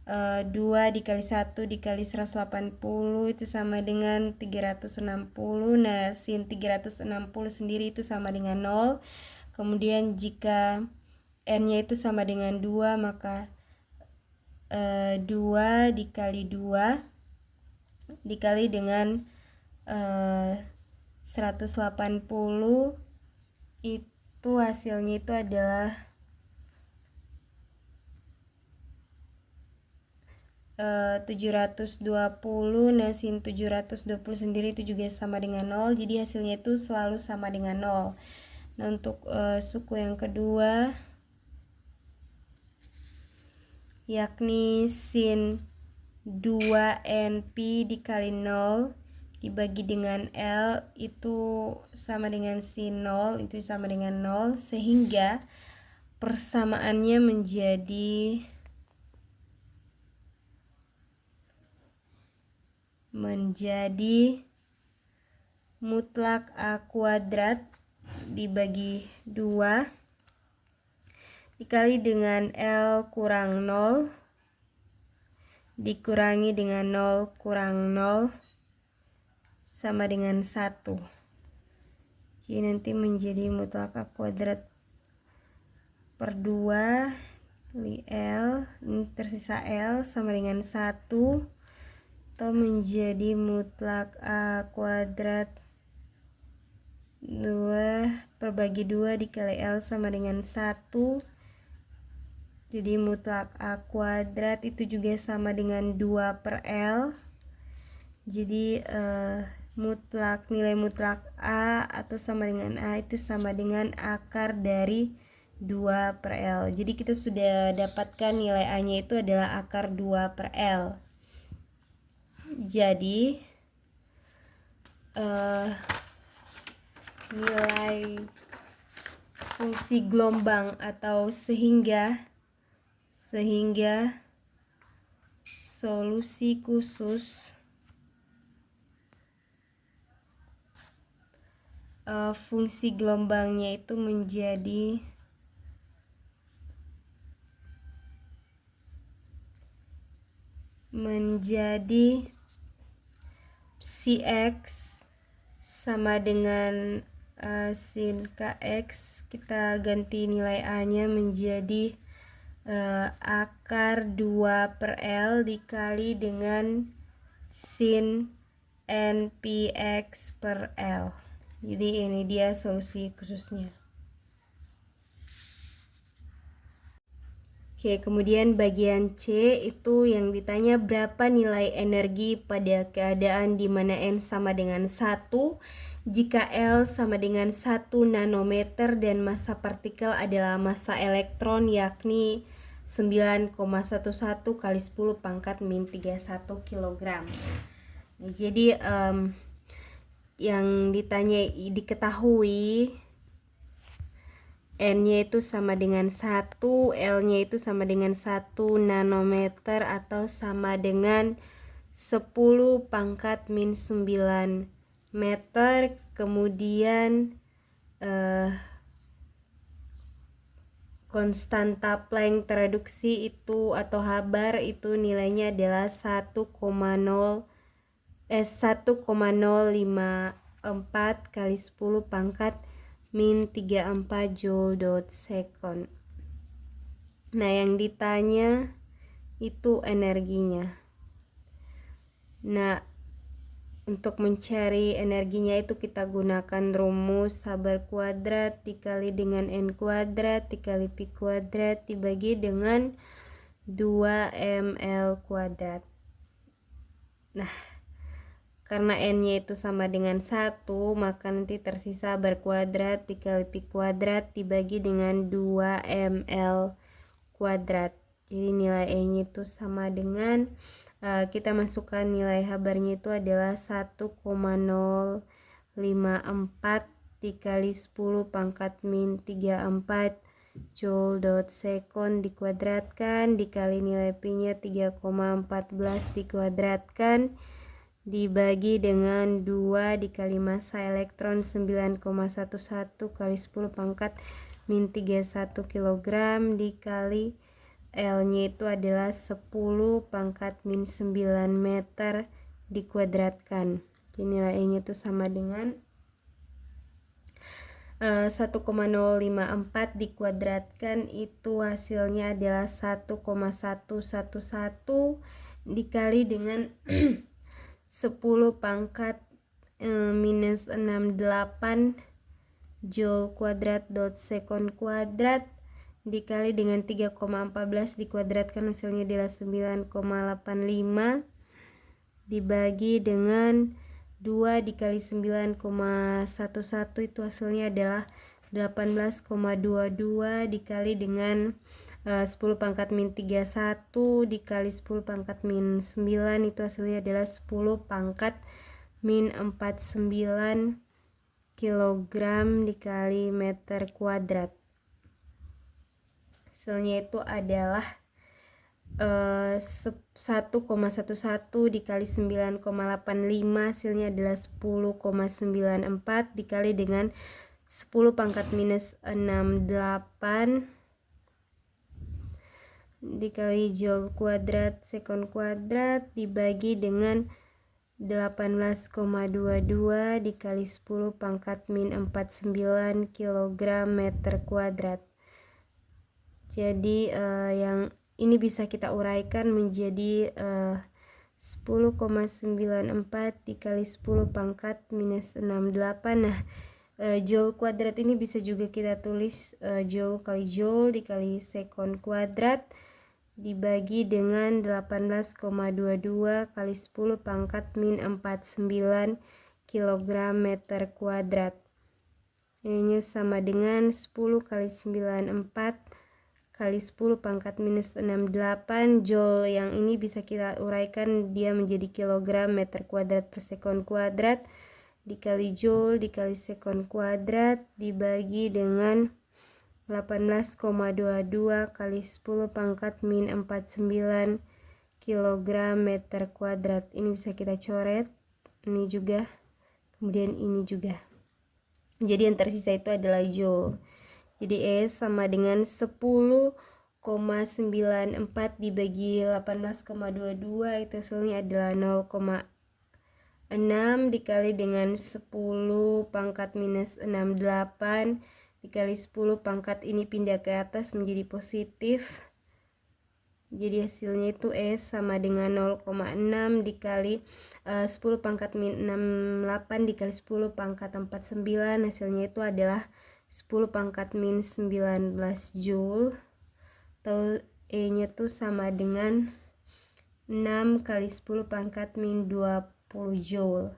2 dikali 1 dikali 180 itu sama dengan 360. Nah, sin 360 sendiri itu sama dengan 0. Kemudian jika n-nya itu sama dengan 2, maka 2 dikali 2 dikali dengan 180, itu hasilnya itu adalah 720. Nah, sin 720 sendiri itu juga sama dengan 0, jadi hasilnya itu selalu sama dengan 0. Nah, untuk suku yang kedua yakni sin 2NP dikali 0 dibagi dengan L itu sama dengan sin 0, itu sama dengan 0, sehingga persamaannya menjadi mutlak A kuadrat dibagi 2 dikali dengan L kurang 0 dikurangi dengan 0 kurang 0 sama dengan 1. Jadi nanti menjadi mutlak A kuadrat per 2 kali L, ini tersisa L sama dengan 1, atau menjadi mutlak A kuadrat 2 perbagi 2 dikali L sama dengan 1. Jadi mutlak A kuadrat itu juga sama dengan 2 per L. Jadi nilai mutlak A atau sama dengan A itu sama dengan akar dari 2 per L. Jadi kita sudah dapatkan nilai A-nya itu adalah akar 2 per L. Jadi nilai fungsi gelombang atau sehingga solusi khusus fungsi gelombangnya itu menjadi Cx sama dengan sin Kx. Kita ganti nilai A nya menjadi akar 2/L dikali dengan sin NPX/L. Jadi ini dia solusi khususnya. Oke, kemudian bagian C itu yang ditanya berapa nilai energi pada keadaan di mana N sama dengan 1 jika L sama dengan 1 nanometer dan masa partikel adalah masa elektron yakni 9,11 kali 10 pangkat min 31 kg. Nah, jadi yang ditanya diketahui N-nya itu sama dengan 1, L-nya itu sama dengan 1 nanometer atau sama dengan 10 pangkat min 9 meter. Kemudian konstanta Planck tereduksi itu atau Habar itu nilainya adalah 1,054 kali 10 pangkat min 34 joule/second. Nah, yang ditanya itu energinya. Nah, untuk mencari energinya itu kita gunakan rumus Habar kuadrat dikali dengan N kuadrat dikali Pi kuadrat dibagi dengan 2 ml kuadrat. Nah, karena N-nya itu sama dengan 1, maka nanti tersisa berkuadrat dikali Pi kuadrat dibagi dengan 2 ml kuadrat. Jadi nilai E-nya itu sama dengan, kita masukkan nilai Habarnya itu adalah 1,054 dikali 10 pangkat min 34 joule/second dikuadratkan dikali nilai Pi-nya 3,14 dikuadratkan dibagi dengan 2 dikali masa elektron 9,11 kali 10 pangkat min 31 kg dikali L-nya itu adalah 10 pangkat min 9 meter dikuadratkan. Jadi nilai E-nya itu sama dengan 1,054 dikuadratkan itu hasilnya adalah 1,111 dikali dengan 10 pangkat minus 68 joule kuadrat second kuadrat dikali dengan 3,14 dikuadratkan hasilnya adalah 9,85 dibagi dengan 2 dikali 9,11 itu hasilnya adalah 18,22 dikali dengan 10 pangkat min 31 dikali 10 pangkat min 9 itu hasilnya adalah 10 pangkat min 49 kilogram dikali meter kuadrat. Hasilnya itu adalah 1,11 dikali 9,85 hasilnya adalah 10,94 dikali dengan 10 pangkat minus 68 dikali joule kuadrat second kuadrat dibagi dengan 18,22 dikali 10 pangkat min 49 kg meter kuadrat. Jadi yang ini bisa kita uraikan menjadi 10,94 dikali 10 pangkat minus 68. Nah, joule kuadrat ini bisa juga kita tulis joule kali joule dikali second kuadrat dibagi dengan 18,22 kali 10 pangkat min 49 kg meter kuadrat. Ini sama dengan 10 kali 94 kali 10 pangkat minus 68. Joule yang ini bisa kita uraikan dia menjadi kilogram meter kuadrat per sekon kuadrat dikali joule dikali sekon kuadrat dibagi dengan 18,22 kali 10 pangkat min 49 kilogram meter kuadrat. Ini bisa kita coret, ini juga, kemudian ini juga. Jadi yang tersisa itu adalah joule. Jadi E sama dengan 10,94 dibagi 18,22, itu hasilnya adalah 0,6 dikali dengan 10 pangkat minus 68 dikali 10 pangkat ini pindah ke atas menjadi positif. Jadi hasilnya itu E sama dengan 0,6 dikali 10 pangkat min 68 dikali 10 pangkat 49, hasilnya itu adalah 10 pangkat min 19 joule, atau E nya tuh sama dengan 6 kali 10 pangkat min 20 joule.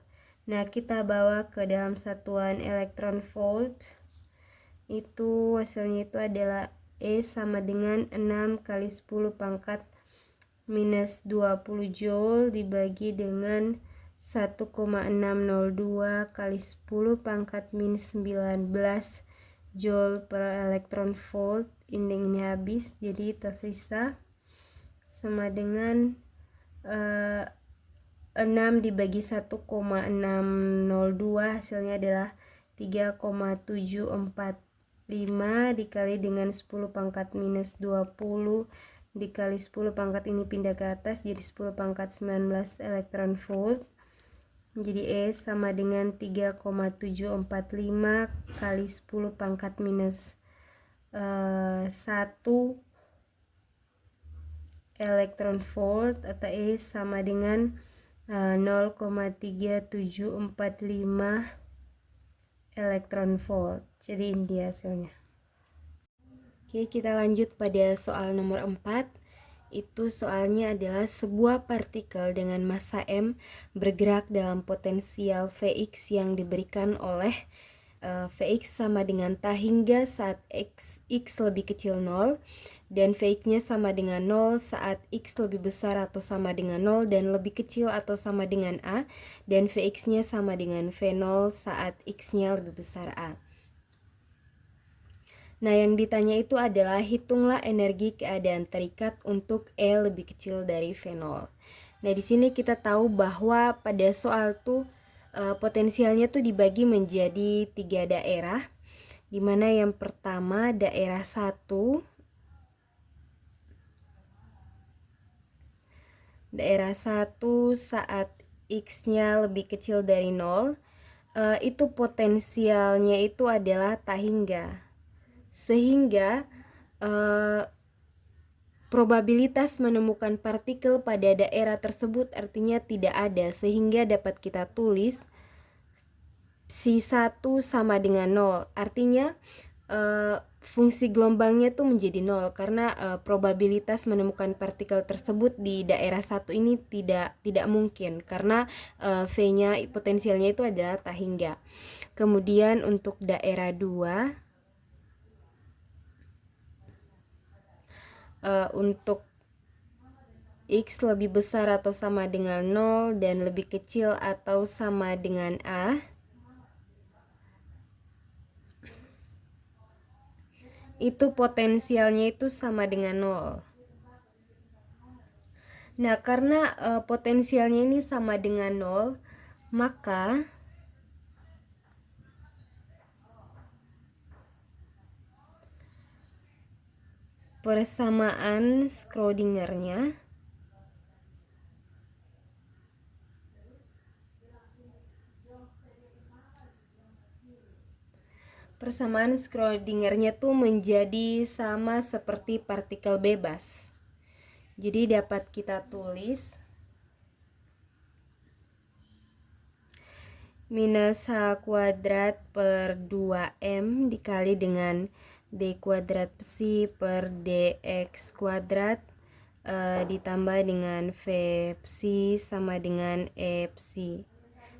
Nah, kita bawa ke dalam satuan elektron volt, itu hasilnya itu adalah E sama dengan 6 kali 10 pangkat minus 20 joule dibagi dengan 1,602 kali 10 pangkat min 19 joule per elektron volt. Ini habis, jadi tersisa sama dengan 6 dibagi 1,602, hasilnya adalah 3,745 dikali dengan 10 pangkat minus 20 dikali 10 pangkat ini pindah ke atas jadi 10 pangkat 19 elektron volt. Jadi E sama dengan 3,745 kali 10 pangkat minus 1 elektron volt, atau E sama dengan 0,3745 elektron volt. Jadi ini dia hasilnya. Oke, kita lanjut pada soal nomor 4. Itu soalnya adalah sebuah partikel dengan massa M bergerak dalam potensial Vx yang diberikan oleh Vx sama dengan T hingga saat x lebih kecil 0, dan Vx-nya sama dengan 0 saat x lebih besar atau sama dengan 0 dan lebih kecil atau sama dengan A, dan Vx-nya sama dengan V0 saat x-nya lebih besar A. Nah, yang ditanya itu adalah hitunglah energi keadaan terikat untuk E lebih kecil dari V0. Nah, di sini kita tahu bahwa pada soal tuh potensialnya tuh dibagi menjadi 3 daerah, dimana yang pertama daerah 1, saat x-nya lebih kecil dari 0, itu potensialnya itu adalah T hingga, sehingga probabilitas menemukan partikel pada daerah tersebut artinya tidak ada, sehingga dapat kita tulis si 1 sama dengan 0. Artinya fungsi gelombangnya tuh menjadi 0 karena probabilitas menemukan partikel tersebut di daerah 1 ini tidak mungkin karena V-nya potensialnya itu adalah T hingga. Kemudian untuk daerah 2, untuk x lebih besar atau sama dengan 0 dan lebih kecil atau sama dengan A, itu potensialnya itu sama dengan 0. Nah, karena potensialnya ini sama dengan 0, maka persamaan Schrödingernya tuh menjadi sama seperti partikel bebas. Jadi dapat kita tulis minus h kuadrat per 2m dikali dengan d kuadrat psi per dx kuadrat ditambah dengan v psi sama dengan e psi.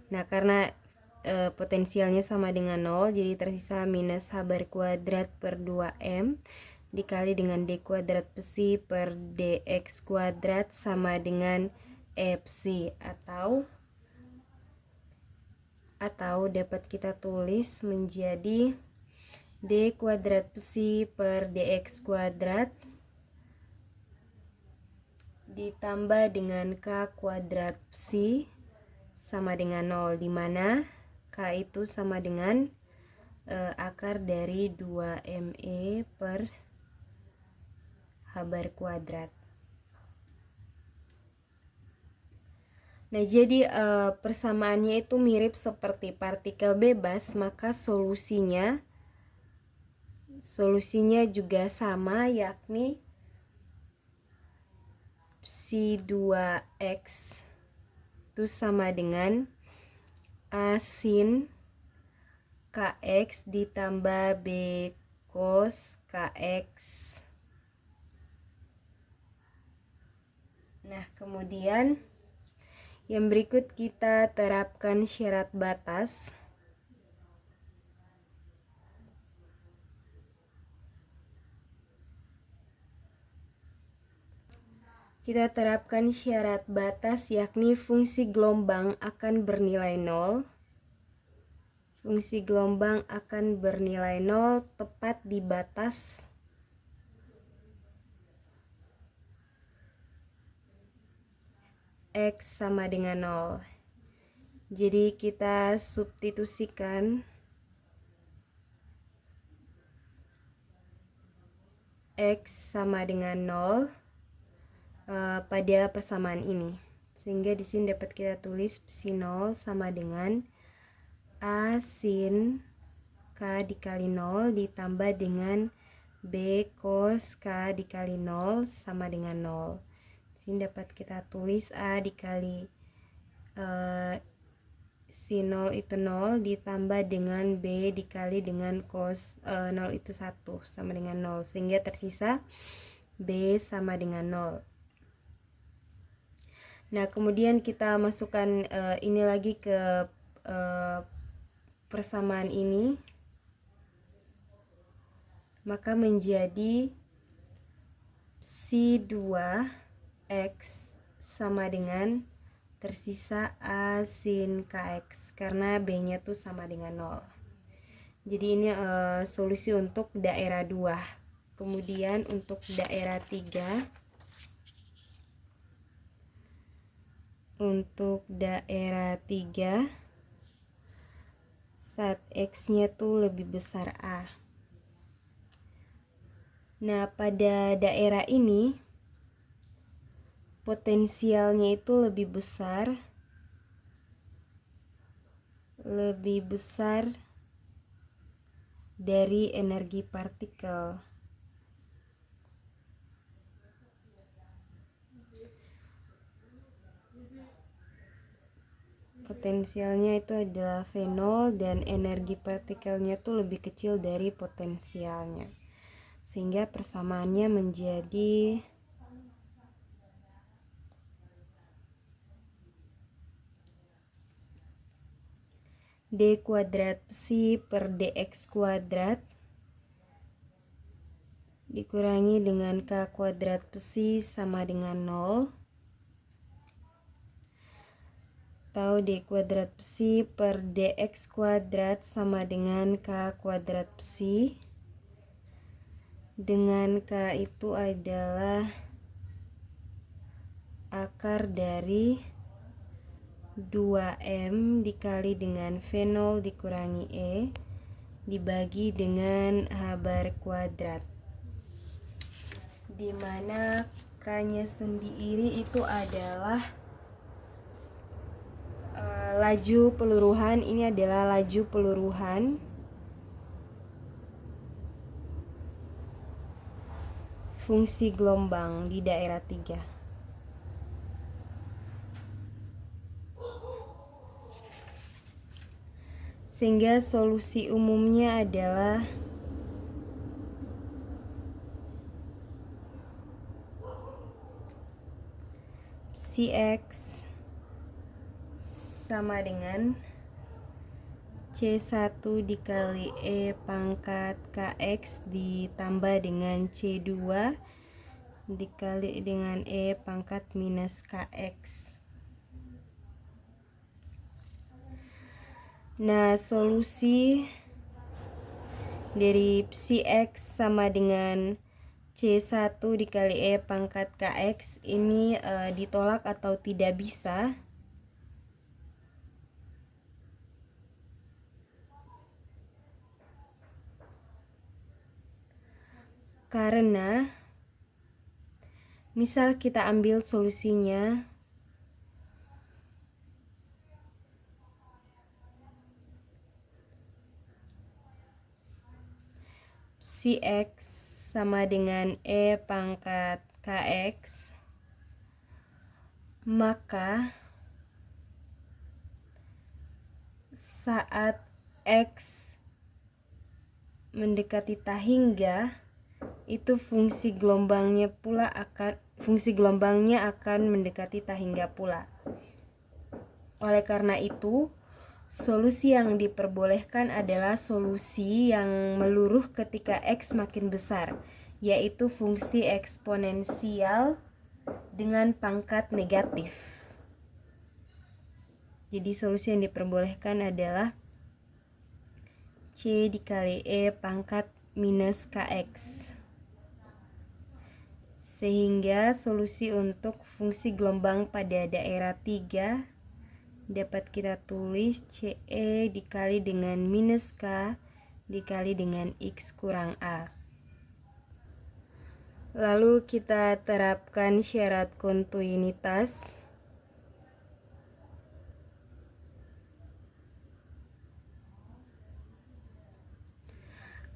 Nah, karena potensialnya sama dengan 0, jadi tersisa minus h bar kuadrat per 2m dikali dengan d kuadrat psi per dx kuadrat sama dengan e psi, atau atau dapat kita tulis menjadi D kuadrat psi per dx kuadrat ditambah dengan K kuadrat psi sama dengan 0, di mana K itu sama dengan akar dari 2ME per H bar kuadrat. Nah, jadi persamaannya itu mirip seperti partikel bebas, maka solusinya juga sama, yakni psi 2x itu sama dengan A sin kx ditambah B cos kx. Nah, kemudian yang berikut kita terapkan syarat batas. Kita terapkan syarat batas, yakni fungsi gelombang akan bernilai 0. Fungsi gelombang akan bernilai 0 tepat di batas X sama dengan 0. Jadi kita substitusikan X sama dengan 0 pada persamaan ini, sehingga di sini dapat kita tulis psi 0 sama dengan A sin K dikali 0 ditambah dengan B cos K dikali 0 sama dengan 0. Di sini dapat kita tulis A dikali sin 0 itu 0 ditambah dengan B dikali dengan cos 0 itu 1 sama dengan 0, sehingga tersisa B sama dengan 0. Nah, kemudian kita masukkan ini lagi ke persamaan ini, maka menjadi psi 2x sama dengan tersisa A sin kx, karena B nya tuh sama dengan 0. Jadi ini solusi untuk daerah 2. Kemudian untuk daerah 3, saat X nya tuh lebih besar A. Nah, pada daerah ini potensialnya itu lebih besar dari energi partikel. Potensialnya itu adalah V0 dan energi partikelnya itu lebih kecil dari potensialnya, sehingga persamaannya menjadi D kuadrat psi per dx kuadrat dikurangi dengan K kuadrat psi sama dengan 0, atau D kuadrat psi per dx kuadrat sama dengan K kuadrat psi, dengan K itu adalah akar dari 2M dikali dengan V0 dikurangi E dibagi dengan H bar kuadrat, dimana K nya sendiri itu adalah laju peluruhan. Ini adalah laju peluruhan fungsi gelombang di daerah 3. Sehingga solusi umumnya adalah psi X sama dengan C1 dikali E pangkat KX ditambah dengan C2 dikali dengan E pangkat minus KX. Nah, solusi dari psi X sama dengan C1 dikali E pangkat KX ini ditolak atau tidak bisa. Karena misal kita ambil solusinya psi X sama dengan E pangkat KX, maka saat X mendekati tahingga itu fungsi gelombangnya akan mendekati tahingga pula. Oleh karena itu, solusi yang diperbolehkan adalah solusi yang meluruh ketika X makin besar, yaitu fungsi eksponensial dengan pangkat negatif. Jadi solusi yang diperbolehkan adalah C dikali E pangkat minus KX. Sehingga solusi untuk fungsi gelombang pada daerah 3 dapat kita tulis CE dikali dengan minus K dikali dengan X kurang A. Lalu kita terapkan syarat kontinuitas.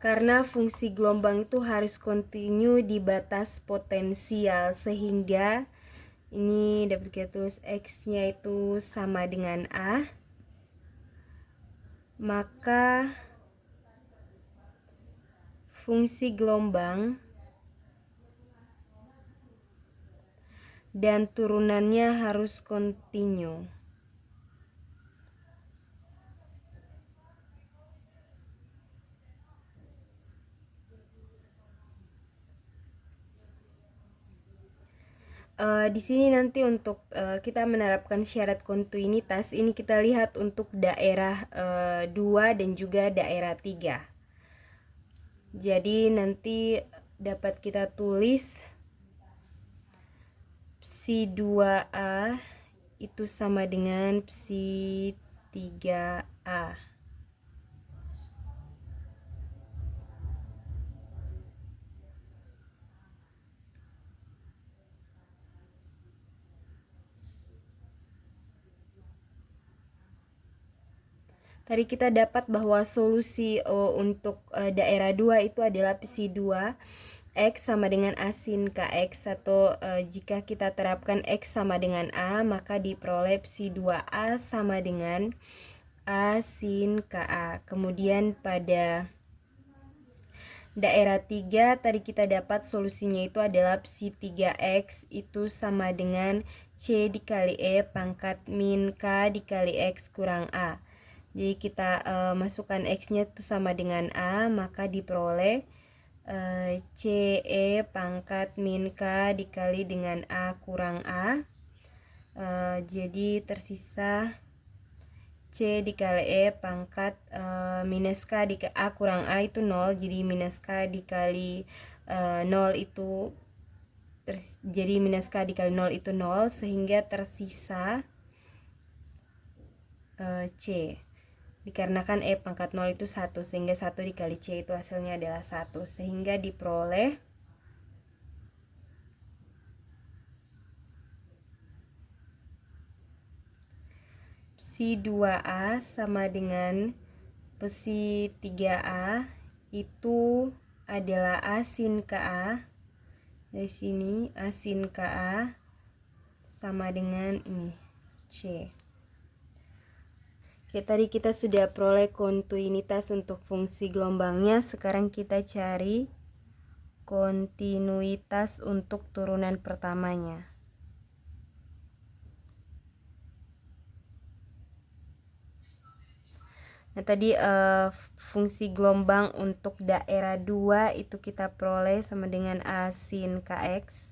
Karena fungsi gelombang itu harus kontinu di batas potensial, sehingga ini dapat kita tulis X-nya itu sama dengan A. Maka fungsi gelombang dan turunannya harus kontinu. Di sini nanti untuk kita menerapkan syarat kontinuitas ini kita lihat untuk daerah 2 dan juga daerah 3. Jadi nanti dapat kita tulis psi 2A itu sama dengan psi 3A. Tadi kita dapat bahwa solusi untuk daerah 2 itu adalah psi 2 X sama dengan A sin KX, atau jika kita terapkan X sama dengan A, maka diperoleh psi 2A sama dengan A sin KA. Kemudian pada daerah 3 tadi kita dapat solusinya itu adalah psi 3X itu sama dengan C dikali E pangkat min K dikali X kurang A. Jadi kita masukkan X-nya itu sama dengan A, maka diperoleh CE pangkat min K dikali dengan A kurang A. Jadi tersisa C dikali E pangkat minus K dikali A kurang A itu 0. Jadi minus K dikali 0 itu jadi minus K dikali 0 itu 0, sehingga tersisa C. Dikarenakan E pangkat 0 itu 1, sehingga 1 dikali C itu hasilnya adalah 1, sehingga diperoleh psi 2A sama dengan psi 3A itu adalah A sin KA. Dari sini A sin KA sama dengan ini C. Oke, tadi kita sudah peroleh kontinuitas untuk fungsi gelombangnya. Sekarang kita cari kontinuitas untuk turunan pertamanya. Nah, tadi fungsi gelombang untuk daerah 2 itu kita peroleh sama dengan A sin KX.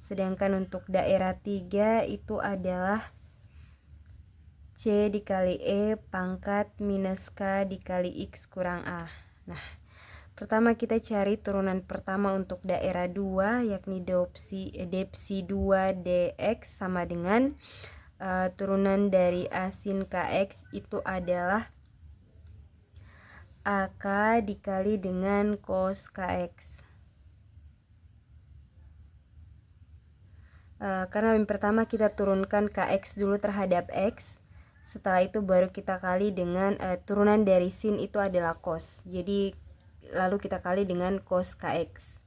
Sedangkan untuk daerah 3 itu adalah C C dikali E pangkat minus K dikali X kurang A. Nah, pertama kita cari turunan pertama untuk daerah 2, yakni depsi 2 dx sama dengan turunan dari A sin kx itu adalah AK dikali dengan cos kx. Karena yang pertama kita turunkan kx dulu terhadap x, setelah itu baru kita kali dengan turunan dari sin itu adalah cos, jadi lalu kita kali dengan cos kx,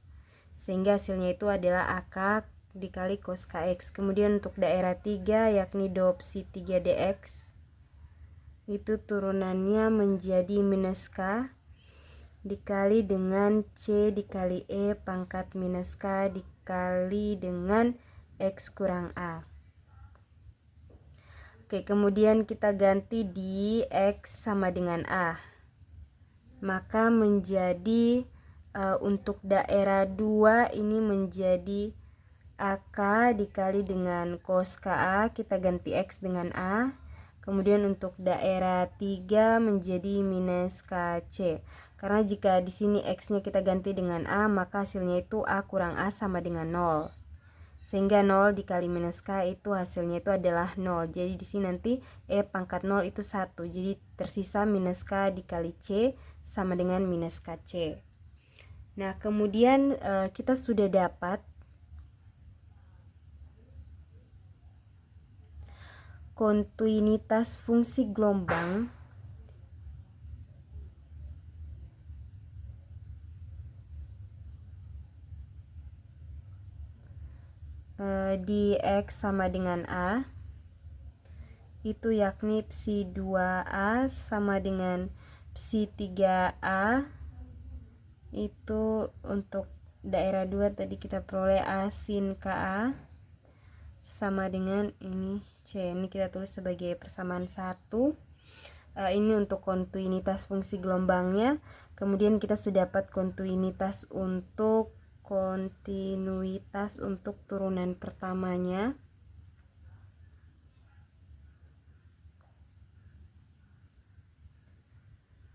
sehingga hasilnya itu adalah AK dikali cos kx. Kemudian untuk daerah 3 yakni dopsi 3 dx itu turunannya menjadi minus K dikali dengan C dikali E pangkat minus K dikali dengan X kurang A. Oke, kemudian kita ganti di X sama dengan A. Maka menjadi untuk daerah 2 ini menjadi AK dikali dengan cos KA, kita ganti X dengan A. Kemudian untuk daerah 3 menjadi minus KC. Karena jika di sini X-nya kita ganti dengan A, maka hasilnya itu A kurang A sama dengan 0. Sehingga 0 dikali minus K itu hasilnya itu adalah 0. Jadi di sini nanti E pangkat 0 itu 1. Jadi tersisa minus K dikali C sama dengan minus KC. Nah, kemudian kita sudah dapat kontinuitas fungsi gelombang di X sama dengan A itu yakni psi 2A sama dengan psi 3A. Itu untuk daerah 2 tadi kita peroleh A sin KA sama dengan ini C, ini kita tulis sebagai persamaan 1. Ini untuk kontinuitas fungsi gelombangnya. Kemudian kita sudah dapat kontinuitas untuk turunan pertamanya.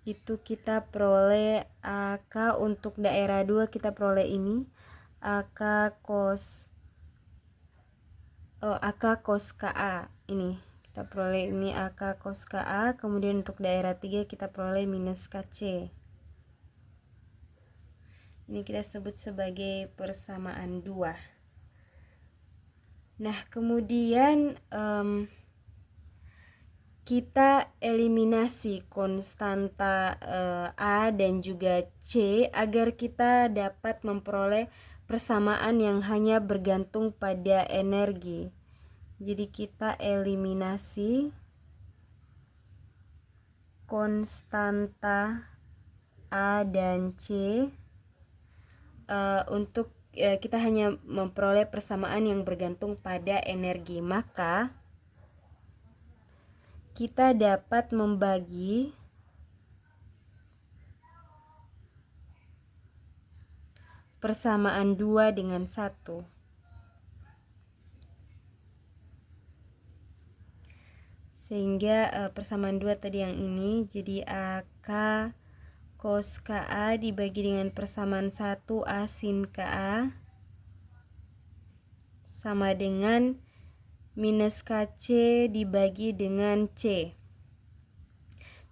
Itu kita peroleh AK untuk daerah 2 kita peroleh ini AK cos KA, ini kita peroleh ini AK cos KA. Kemudian untuk daerah 3 kita peroleh minus KC. Ini kita sebut sebagai persamaan 2. Nah, kemudian kita eliminasi konstanta A dan juga C agar kita dapat memperoleh persamaan yang hanya bergantung pada energi. Jadi kita eliminasi konstanta A dan C untuk kita hanya memperoleh persamaan yang bergantung pada energi. Maka kita dapat membagi persamaan 2 dengan 1. Sehingga persamaan 2 tadi yang ini jadi AK cos KA dibagi dengan persamaan 1 A sin KA sama dengan minus KC dibagi dengan C.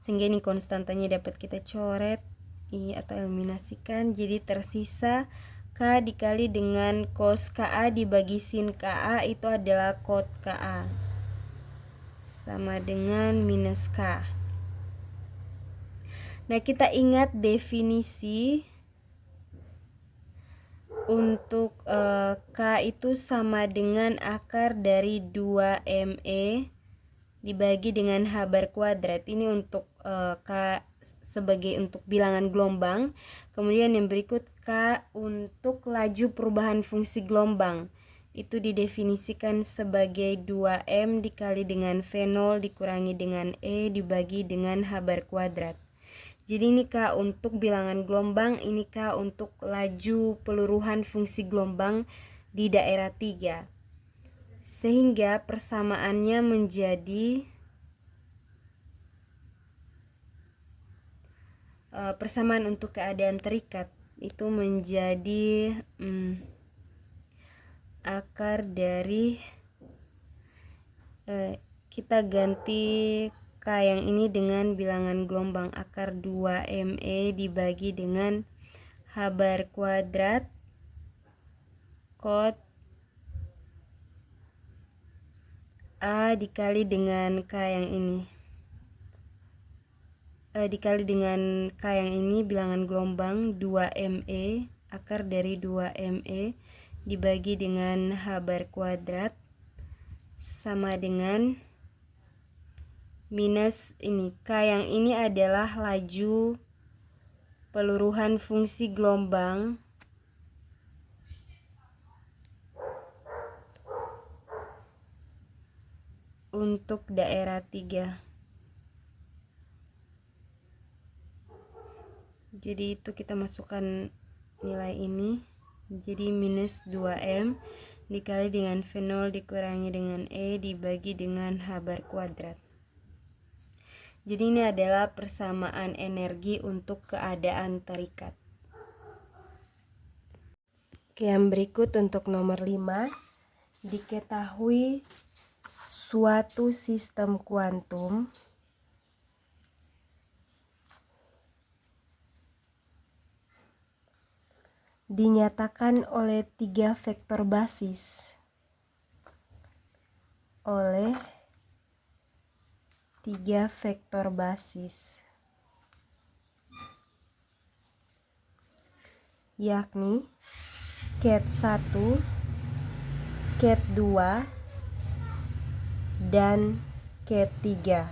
Sehingga ini konstantanya dapat kita coret atau eliminasikan. Jadi tersisa K dikali dengan cos KA dibagi sin KA itu adalah cot KA sama dengan minus K. Nah, kita ingat definisi untuk K itu sama dengan akar dari 2ME dibagi dengan H bar kuadrat. Ini untuk K sebagai untuk bilangan gelombang. Kemudian yang berikut K untuk laju perubahan fungsi gelombang. Itu didefinisikan sebagai 2M dikali dengan V0 dikurangi dengan E dibagi dengan H bar kuadrat. Jadi ini K untuk bilangan gelombang, ini K untuk laju peluruhan fungsi gelombang di daerah 3. Sehingga persamaannya menjadi persamaan untuk keadaan terikat itu menjadi akar dari kita ganti K yang ini dengan bilangan gelombang akar 2ME dibagi dengan H bar kuadrat kot A dikali dengan K yang ini. Dikali dengan K yang ini bilangan gelombang 2ME akar dari 2ME dibagi dengan H bar kuadrat sama dengan minus ini. K yang ini adalah laju peluruhan fungsi gelombang untuk daerah 3. Jadi itu kita masukkan nilai ini. Jadi minus 2M dikali dengan V0 dikurangi dengan E dibagi dengan H bar kuadrat. Jadi ini adalah persamaan energi untuk keadaan terikat. Oke, yang berikut untuk nomor 5. Diketahui suatu sistem kuantum dinyatakan oleh 3 vektor basis. Yakni ket 1, ket 2, dan ket 3.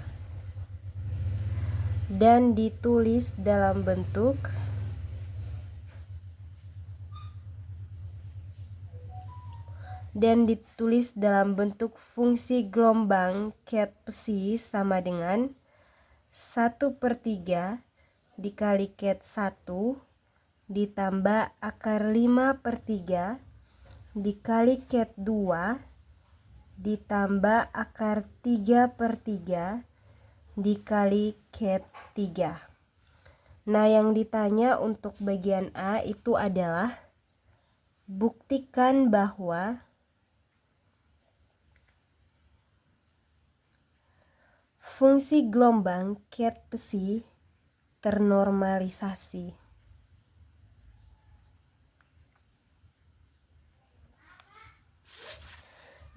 Dan ditulis dalam bentuk fungsi gelombang ket psi sama dengan 1/3 dikali ket 1 ditambah akar 5/3 dikali ket 2 ditambah akar 3/3 dikali ket 3. Nah, yang ditanya untuk bagian A itu adalah buktikan bahwa fungsi gelombang ket psi ternormalisasi.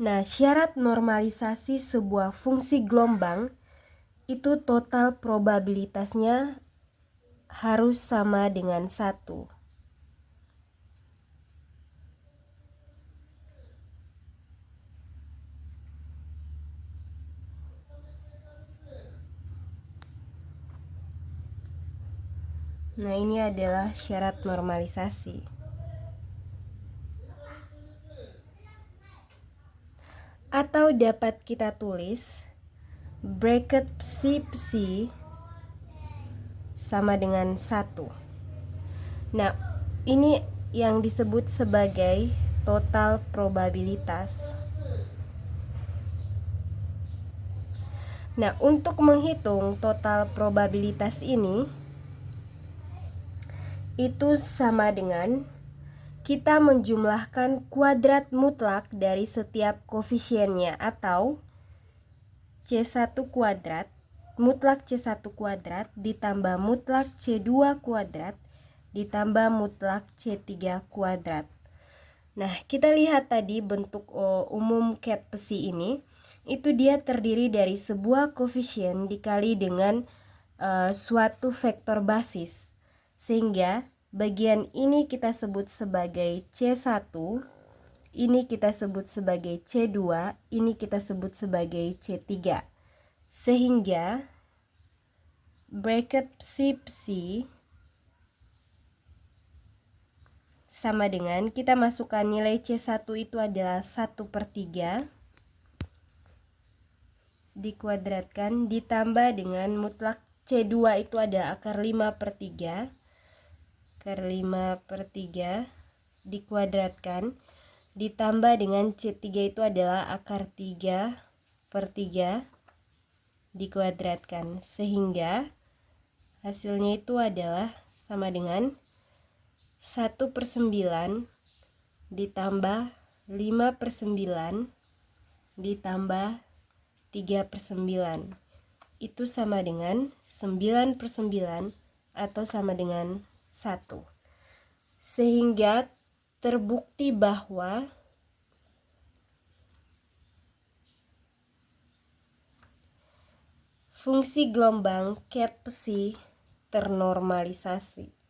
Nah, syarat normalisasi sebuah fungsi gelombang itu total probabilitasnya harus sama dengan 1. Nah, ini adalah syarat normalisasi. Atau dapat kita tulis bracket psi sama dengan 1. Nah, ini yang disebut sebagai total probabilitas. Nah, untuk menghitung total probabilitas ini itu sama dengan kita menjumlahkan kuadrat mutlak dari setiap koefisiennya atau C1 kuadrat, mutlak C1 kuadrat ditambah mutlak C2 kuadrat ditambah mutlak C3 kuadrat. Nah, kita lihat tadi bentuk umum ket psi ini, itu dia terdiri dari sebuah koefisien dikali dengan suatu vektor basis. Sehingga bagian ini kita sebut sebagai C1, ini kita sebut sebagai C2, ini kita sebut sebagai C3. Sehingga bracket psi sama dengan kita masukkan nilai C1 itu adalah 1/3 dikuadratkan ditambah dengan mutlak C2 itu ada akar 5/3 dikuadratkan ditambah dengan C3 itu adalah akar 3/3 dikuadratkan, sehingga hasilnya itu adalah sama dengan 1/9 ditambah 5/9 ditambah 3/9. Itu sama dengan 9/9 atau sama dengan 1. Sehingga terbukti bahwa fungsi gelombang Ket Psi ternormalisasi.